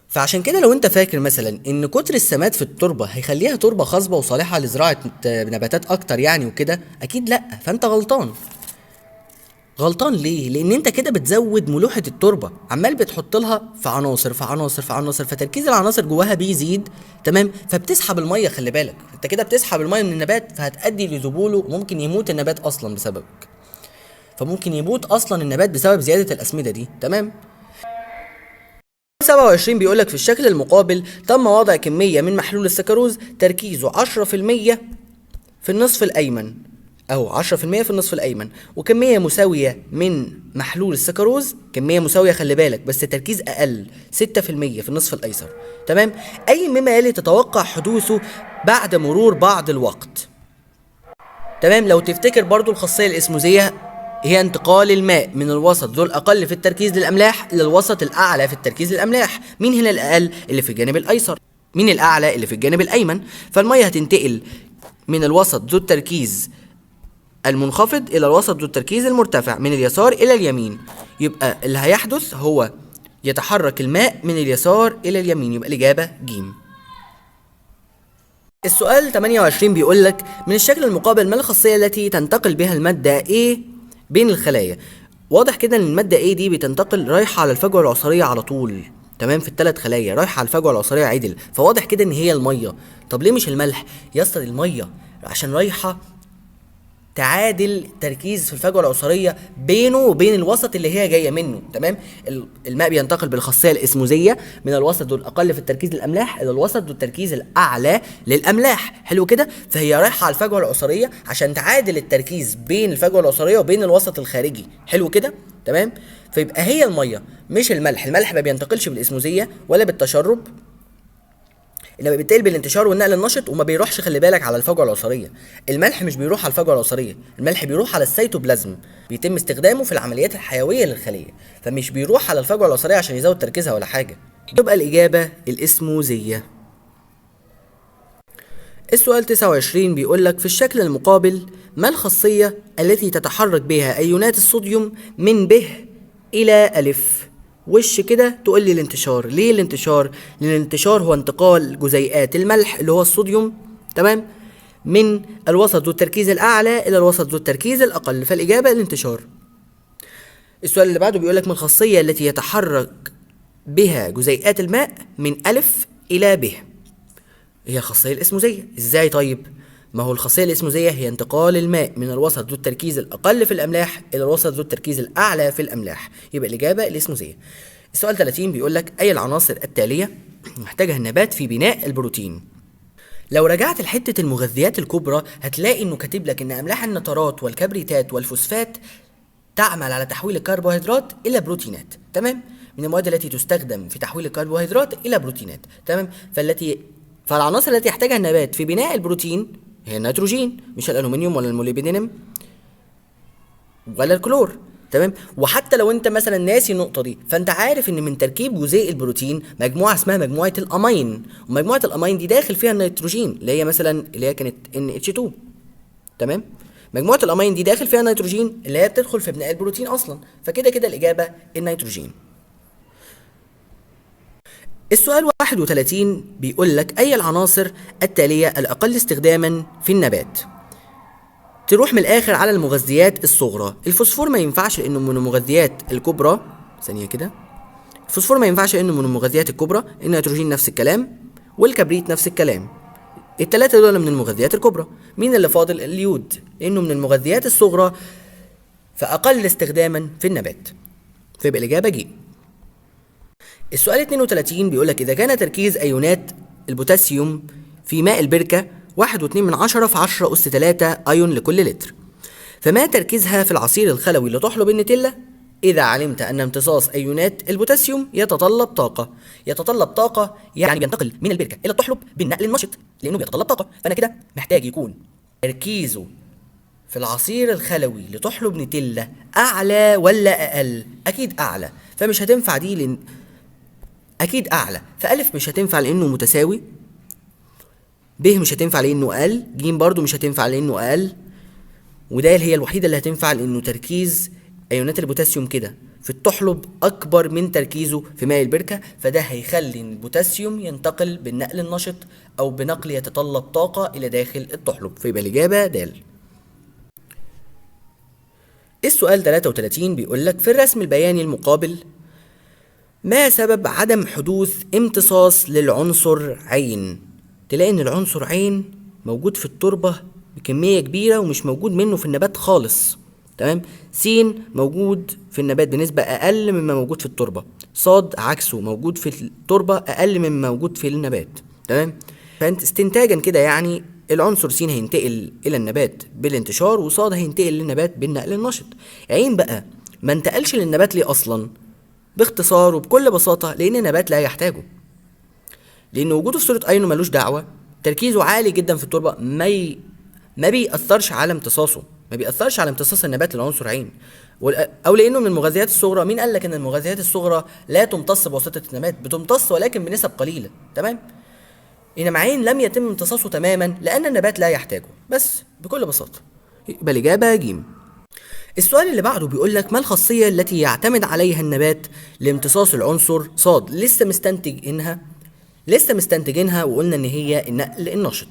فعشان كده لو انت فاكر مثلا ان كتر السماد في التربه هيخليها تربه خصبه وصالحه لزراعه نباتات اكتر يعني وكده، اكيد لا، فانت غلطان ليه؟ لان انت كده بتزود ملوحه التربه، عمال بتحط لها في عناصر في عناصر في عناصر، فتركيز العناصر جواها بيزيد، تمام، فبتسحب الميه. خلي بالك انت كده بتسحب الميه من النبات، فهتؤدي لذبوله، وممكن يموت النبات اصلا بسببك. فممكن يموت اصلا النبات بسبب زياده الاسمده دي، تمام. 27 بيقولك في الشكل المقابل تم وضع كمية من محلول السكروز تركيزه 10% في النصف الأيمن، أو 10% في النصف الأيمن، وكمية مساوية من محلول السكروز، كمية مساوية خلي بالك بس تركيز أقل 6% في النصف الأيسر، تمام. أي مما يلي تتوقع حدوثه بعد مرور بعض الوقت، تمام. لو تفتكر برضو الخاصية الإسموزية هي انتقال الماء من الوسط ذو الأقل في التركيز للأملاح إلى الوسط الأعلى في التركيز للأملاح. مين هنا الأقل؟ اللي في الجانب الأيسر. مين الأعلى؟ اللي في الجانب الأيمن. فالمية هتنتقل من الوسط ذو التركيز المنخفض إلى الوسط ذو التركيز المرتفع من اليسار إلى اليمين. يبقى اللي هيحدث هو يتحرك الماء من اليسار إلى اليمين. يبقى الإجابة ج. السؤال 28 بيقول لك من الشكل المقابل ما الخاصية التي تنتقل بها المادة A بين الخلايا؟ واضح كده ان المادة A دي بتنتقل رايحة على الفجوة العصارية على طول، تمام، في ال3 خلايا رايحة على الفجوة العصارية عدل، فواضح كده ان هي المية. طب ليه مش الملح؟ يا اسطى المية عشان رايحة تعادل تركيز في الفجوه العصاريه بينه وبين الوسط اللي هي جايه منه. تمام. الماء بينتقل بالخاصيه الاسموزيه من الوسط ذو الاقل في التركيز للاملاح الى الوسط ذو التركيز الاعلى للاملاح. حلو كده. فهي رايحه على الفجوه العصاريه عشان تعادل التركيز بين الفجوه العصاريه وبين الوسط الخارجي. حلو كده. تمام. فيبقى هي الميه مش الملح. الملح ما بينتقلش بالاسموزيه ولا بالتشرب، انما بيتقل بالانتشار والنقل النشط، وما بيروحش خلي بالك على الفجوه العصاريه. الملح مش بيروح على الفجوه العصاريه، الملح بيروح على السيتوبلازم، بيتم استخدامه في العمليات الحيويه للخليه، فمش بيروح على الفجوه العصاريه عشان يزود تركيزها ولا حاجه. تبقى الاجابه الاسموزيه. السؤال 29 بيقول لك في الشكل المقابل ما الخاصيه التي تتحرك بها ايونات الصوديوم من ب الى الف؟ وش كده تقول لي الانتشار. ليه الانتشار؟ لان الانتشار هو انتقال جزيئات الملح اللي هو الصوديوم، تمام، من الوسط ذو التركيز الاعلى الى الوسط ذو التركيز الاقل، فالاجابه الانتشار. السؤال اللي بعده بيقول لك ما الخاصيه التي يتحرك بها جزيئات الماء من الف الى ب؟ هي الخاصيه الاسموزيه. ازاي طيب؟ ما هو الخاصيه الاسموزيه هي انتقال الماء من الوسط ذو التركيز الاقل في الاملاح الى الوسط ذو التركيز الاعلى في الاملاح، يبقى الاجابه الاسموزيه. السؤال 30 بيقول لك اي العناصر التاليه محتاجها النبات في بناء البروتين؟ لو رجعت لحته المغذيات الكبرى هتلاقي انه كاتب لك ان املاح النترات والكبريتات والفوسفات تعمل على تحويل الكربوهيدرات الى بروتينات، تمام، من المواد التي تستخدم في تحويل الكربوهيدرات الى بروتينات، تمام. فالعناصر التي يحتاجها النبات في بناء البروتين هي النيتروجين، مش الالومنيوم ولا الموليبدينم ولا الكلور، تمام. وحتى لو انت مثلا ناسي النقطه دي فانت عارف ان من تركيب جزيء البروتين مجموعه اسمها مجموعه الامين، ومجموعه الامين دي داخل فيها النيتروجين اللي هي مثلا اللي هي كانت NH2، تمام. مجموعه الامين دي داخل فيها النيتروجين اللي هي بتدخل في بناء البروتين اصلا، فكده كده الاجابه النيتروجين. السؤال 31 بيقول لك أي العناصر التالية الأقل استخداما في النبات؟ تروح من الآخر على المغذيات الصغرى. الفوسفور ما ينفعش لأنه من المغذيات الكبرى، ثانية كده، الفوسفور ما ينفعش لأنه من المغذيات الكبرى، النيتروجين نفس الكلام، والكبريت نفس الكلام، التلاتة دول من المغذيات الكبرى. مين اللي فاضل؟ اليود، لأنه من المغذيات الصغرى فأقل استخداما في النبات، فيبقى الإجابة ج. السؤال 32 بيقول لك إذا كان تركيز أيونات البوتاسيوم في ماء البركة 1.2 في 10 أس 3 أيون لكل لتر، فما تركيزها في العصير الخلوي لتحلب النتيلا إذا علمت أن امتصاص أيونات البوتاسيوم يتطلب طاقة؟ يتطلب طاقة يعني بينتقل من البركة إلى التحلب بالنقل النشط، لأنه بيتطلب طاقة، فأنا كده محتاج يكون تركيزه في العصير الخلوي لتحلب نتيلا أعلى ولا أقل؟ أكيد أعلى، فمش هتنفع دي لأن أكيد أعلى، فألف مش هتنفع لأنه متساوي، ب مش هتنفع لأنه أقل، ج برضو مش هتنفع لأنه أقل، ودال هي الوحيدة اللي هتنفع لأنه تركيز أيونات البوتاسيوم كده في التحلب أكبر من تركيزه في ماء البركة، فده هيخلي البوتاسيوم ينتقل بالنقل النشط أو بنقل يتطلب طاقة إلى داخل التحلب، فيبقى الإجابة د. السؤال 33 بيقول لك في الرسم البياني المقابل ما سبب عدم حدوث امتصاص للعنصر عين؟ تلاقي ان العنصر عين موجود في التربة بكمية كبيرة ومش موجود منه في النبات خالص، تمام. س موجود في النبات بنسبة اقل مما موجود في التربة، صاد عكسه موجود في التربة اقل مما موجود في النبات، تمام. فانت استنتاجا كده يعني العنصر س هينتقل الى النبات بالانتشار وصاد هينتقل للنبات بالنقل النشط. عين بقى ما انتقلش للنبات ليه اصلا؟ باختصار وبكل بساطة لأن النبات لا يحتاجه، لأن وجوده في صورة أينه ملوش دعوة، تركيزه عالي جدا في التربة ما بيأثرش على امتصاصه، ما بيأثرش على امتصاص النبات للعنصر عين، أو لأنه من المغذيات الصغرى. مين قال لك إن المغذيات الصغرى لا تمتص بواسطة النبات؟ بتمتص ولكن بنسب قليلة، تمام. إنما عين لم يتم امتصاصه تماما لأن النبات لا يحتاجه، بس بكل بساطة يبقى الإجابة ج. السؤال اللي بعده بيقول لك ما الخاصية التي يعتمد عليها النبات لامتصاص العنصر صاد؟ لسه مستنتجينها وقلنا ان هي النقل النشط.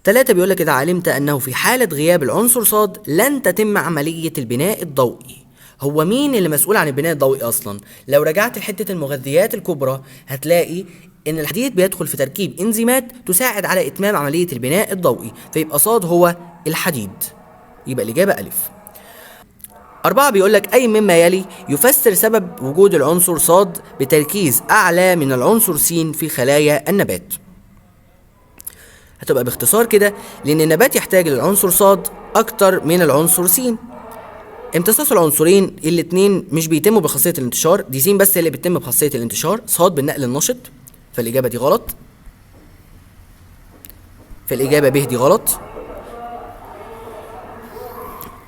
3 بيقول لك إذا علمت أنه في حالة غياب العنصر صاد لن تتم عملية البناء الضوئي. هو مين اللي مسؤول عن البناء الضوئي أصلا؟ لو رجعت لحتة المغذيات الكبرى هتلاقي ان الحديد بيدخل في تركيب انزيمات تساعد على اتمام عملية البناء الضوئي، فيبقى صاد هو الحديد. يبقى الإجابة ألف. 4 بيقول لك أي مما يلي يفسر سبب وجود العنصر صاد بتركيز أعلى من العنصر س في خلايا النبات. هتبقى باختصار كده، لأن النبات يحتاج للعنصر صاد أكتر من العنصر س. امتصاص العنصرين الاتنين مش بيتموا بخاصية الانتشار، دي س بس اللي بتتم بخاصية الانتشار، صاد بالنقل النشط، فالإجابة دي غلط. فالإجابة ب دي غلط.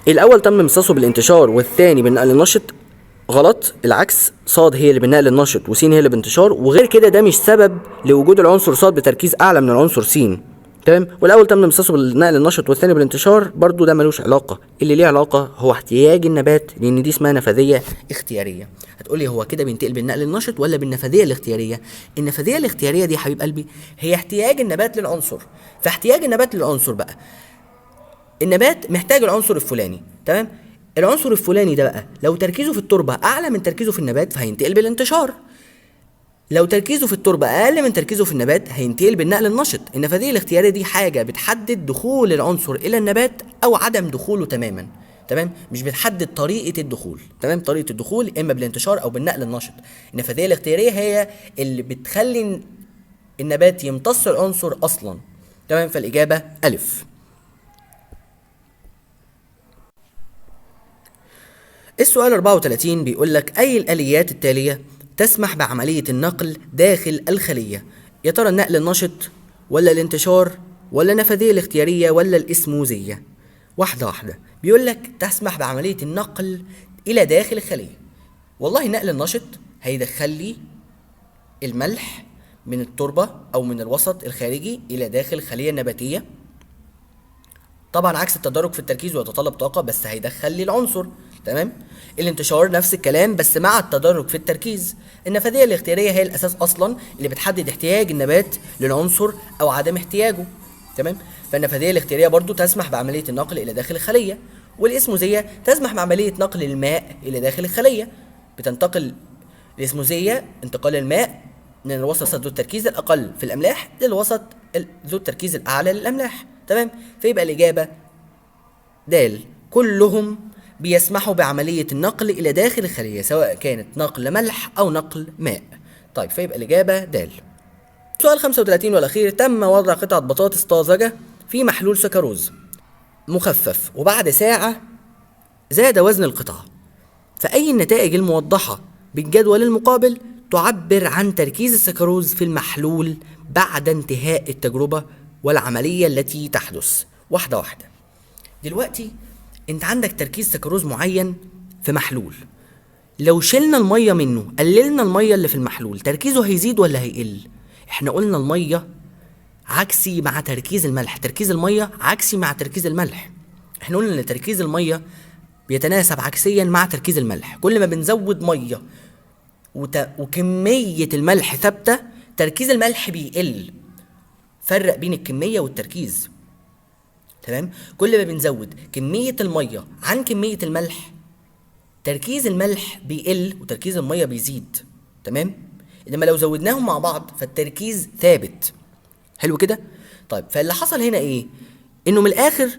الأول تم امتصاصه بالانتشار والثاني بالنقل النشط، غلط. العكس، صاد هي اللي بالنقل النشط وس هي اللي بانتشار، وغير كده ده مش سبب لوجود العنصر صاد بتركيز أعلى من العنصر س. تمام. والأول تم امتصاصه بالنقل النشط والثاني بالانتشار، برضو ده ملوش علاقة. اللي ليه علاقة هو احتياج النبات، لأن دي اسمها نفاذية اختيارية. هتقولي هو كده بينتقل بالنقل النشط ولا بالنفاذية الاختيارية؟ النفاذية الاختيارية دي حبيب قلبي هي احتياج النبات للعنصر. فاحتياج النبات للعنصر بقى، النبات محتاج العنصر الفلاني، تمام. العنصر الفلاني ده بقى لو تركيزه في التربة أعلى من تركيزه في النبات فهينتقل بالانتشار. لو تركيزه في التربة أقل من تركيزه في النبات هينتقل بالنقل النشط. النفاذية الاختيارية دي حاجة بتحدد دخول العنصر إلى النبات أو عدم دخوله تماما، تمام. مش بتحدد طريقة الدخول، تمام. طريقة الدخول إما بالانتشار أو بالنقل النشط. النفاذية الاختيارية هي اللي بتخلي النبات يمتص العنصر أصلا، تمام. فالإجابة ألف. السؤال 34 بيقول لك أي الآليات التالية تسمح بعملية النقل داخل الخلية؟ يا ترى النقل النشط ولا الانتشار ولا النفاذية الاختيارية ولا الإسموزية؟ واحدة واحدة. بيقول لك تسمح بعملية النقل إلى داخل الخلية. والله النقل النشط هيدخل لي الملح من التربة أو من الوسط الخارجي إلى داخل الخلية النباتية، طبعا عكس التدرج في التركيز ويتطلب طاقة، بس هيدخل لي العنصر، تمام. الانتشار نفس الكلام بس مع التدرج في التركيز. النفاذية الاختيارية هي الأساس أصلا اللي بتحدد احتياج النبات للعنصر أو عدم احتياجه، تمام. فالنفاذية الاختيارية برضو تسمح بعملية النقل إلى داخل الخلية. والإسموزية تسمح بعملية نقل الماء إلى داخل الخلية. بتنتقل الإسموزية انتقال الماء من الوسط ذو التركيز الأقل في الأملاح للوسط ذو التركيز الأعلى للأملاح، تمام. فيبقى الإجابة د. كلهم بيسمحوا بعملية النقل إلى داخل الخلية سواء كانت نقل ملح أو نقل ماء. طيب فيبقى الإجابة د. سؤال 35 والأخير، تم وضع قطعة بطاطس طازجة في محلول سكروز مخفف وبعد ساعة زاد وزن القطعة، فأي النتائج الموضحة بالجدول المقابل تعبر عن تركيز السكروز في المحلول بعد انتهاء التجربة والعملية التي تحدث؟ واحدة واحدة. دلوقتي انت عندك تركيز سكروز معين في محلول، لو شلنا المية منه قللنا المية اللي في المحلول تركيزه هيزيد ولا هيقل؟ احنا قلنا المية عكسي مع تركيز الملح، تركيز المية عكسي مع تركيز الملح. احنا قلنا ان تركيز المية بيتناسب عكسيا مع تركيز الملح. كل ما بنزود مية وكمية الملح ثابتة تركيز الملح بيقل. فرق بين الكمية والتركيز، تمام. كل ما بنزود كمية المية عن كمية الملح تركيز الملح بيقل وتركيز المية بيزيد، تمام. انما لو زودناهم مع بعض فالتركيز ثابت. حلو كده. طيب فاللي حصل هنا ايه؟ انه من الاخر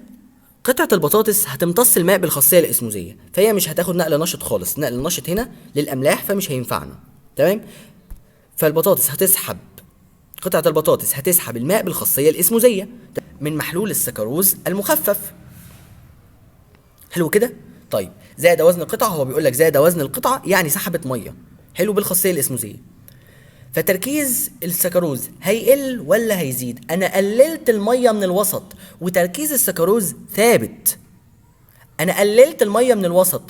قطعة البطاطس هتمتص الماء بالخاصية الاسموزية، فهي مش هتاخد نقل نشط خالص. نقل النشط هنا للاملاح فمش هينفعنا، تمام. فالبطاطس هتسحب، قطعة البطاطس هتسحب الماء بالخاصية الاسموزية من محلول السكروز المخفف. حلو كده. طيب زاد وزن القطعة، هو بيقول لك زاد وزن القطعة يعني سحبت مية، حلو، بالخاصية الاسموزية. فتركيز السكروز هيقل ولا هيزيد؟ انا قللت المية من الوسط وتركيز السكروز ثابت. انا قللت المية من الوسط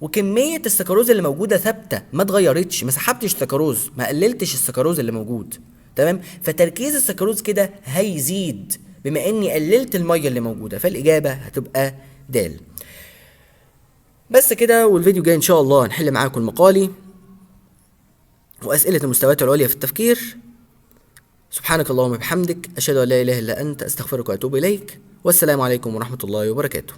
وكمية السكروز اللي موجودة ثابتة ما اتغيرتش، ما سحبتش سكروز، ما قللتش السكروز اللي موجود، تمام. فتركيز السكروز كده هيزيد بما اني قللت المية اللي موجودة، فالإجابة هتبقى د. بس كده، والفيديو جاي ان شاء الله هنحل معاكم المقالي وأسئلة المستويات العليا في التفكير. سبحانك اللهم وبحمدك، أشهد أن لا إله إلا أنت، أستغفرك وأتوب إليك، والسلام عليكم ورحمة الله وبركاته.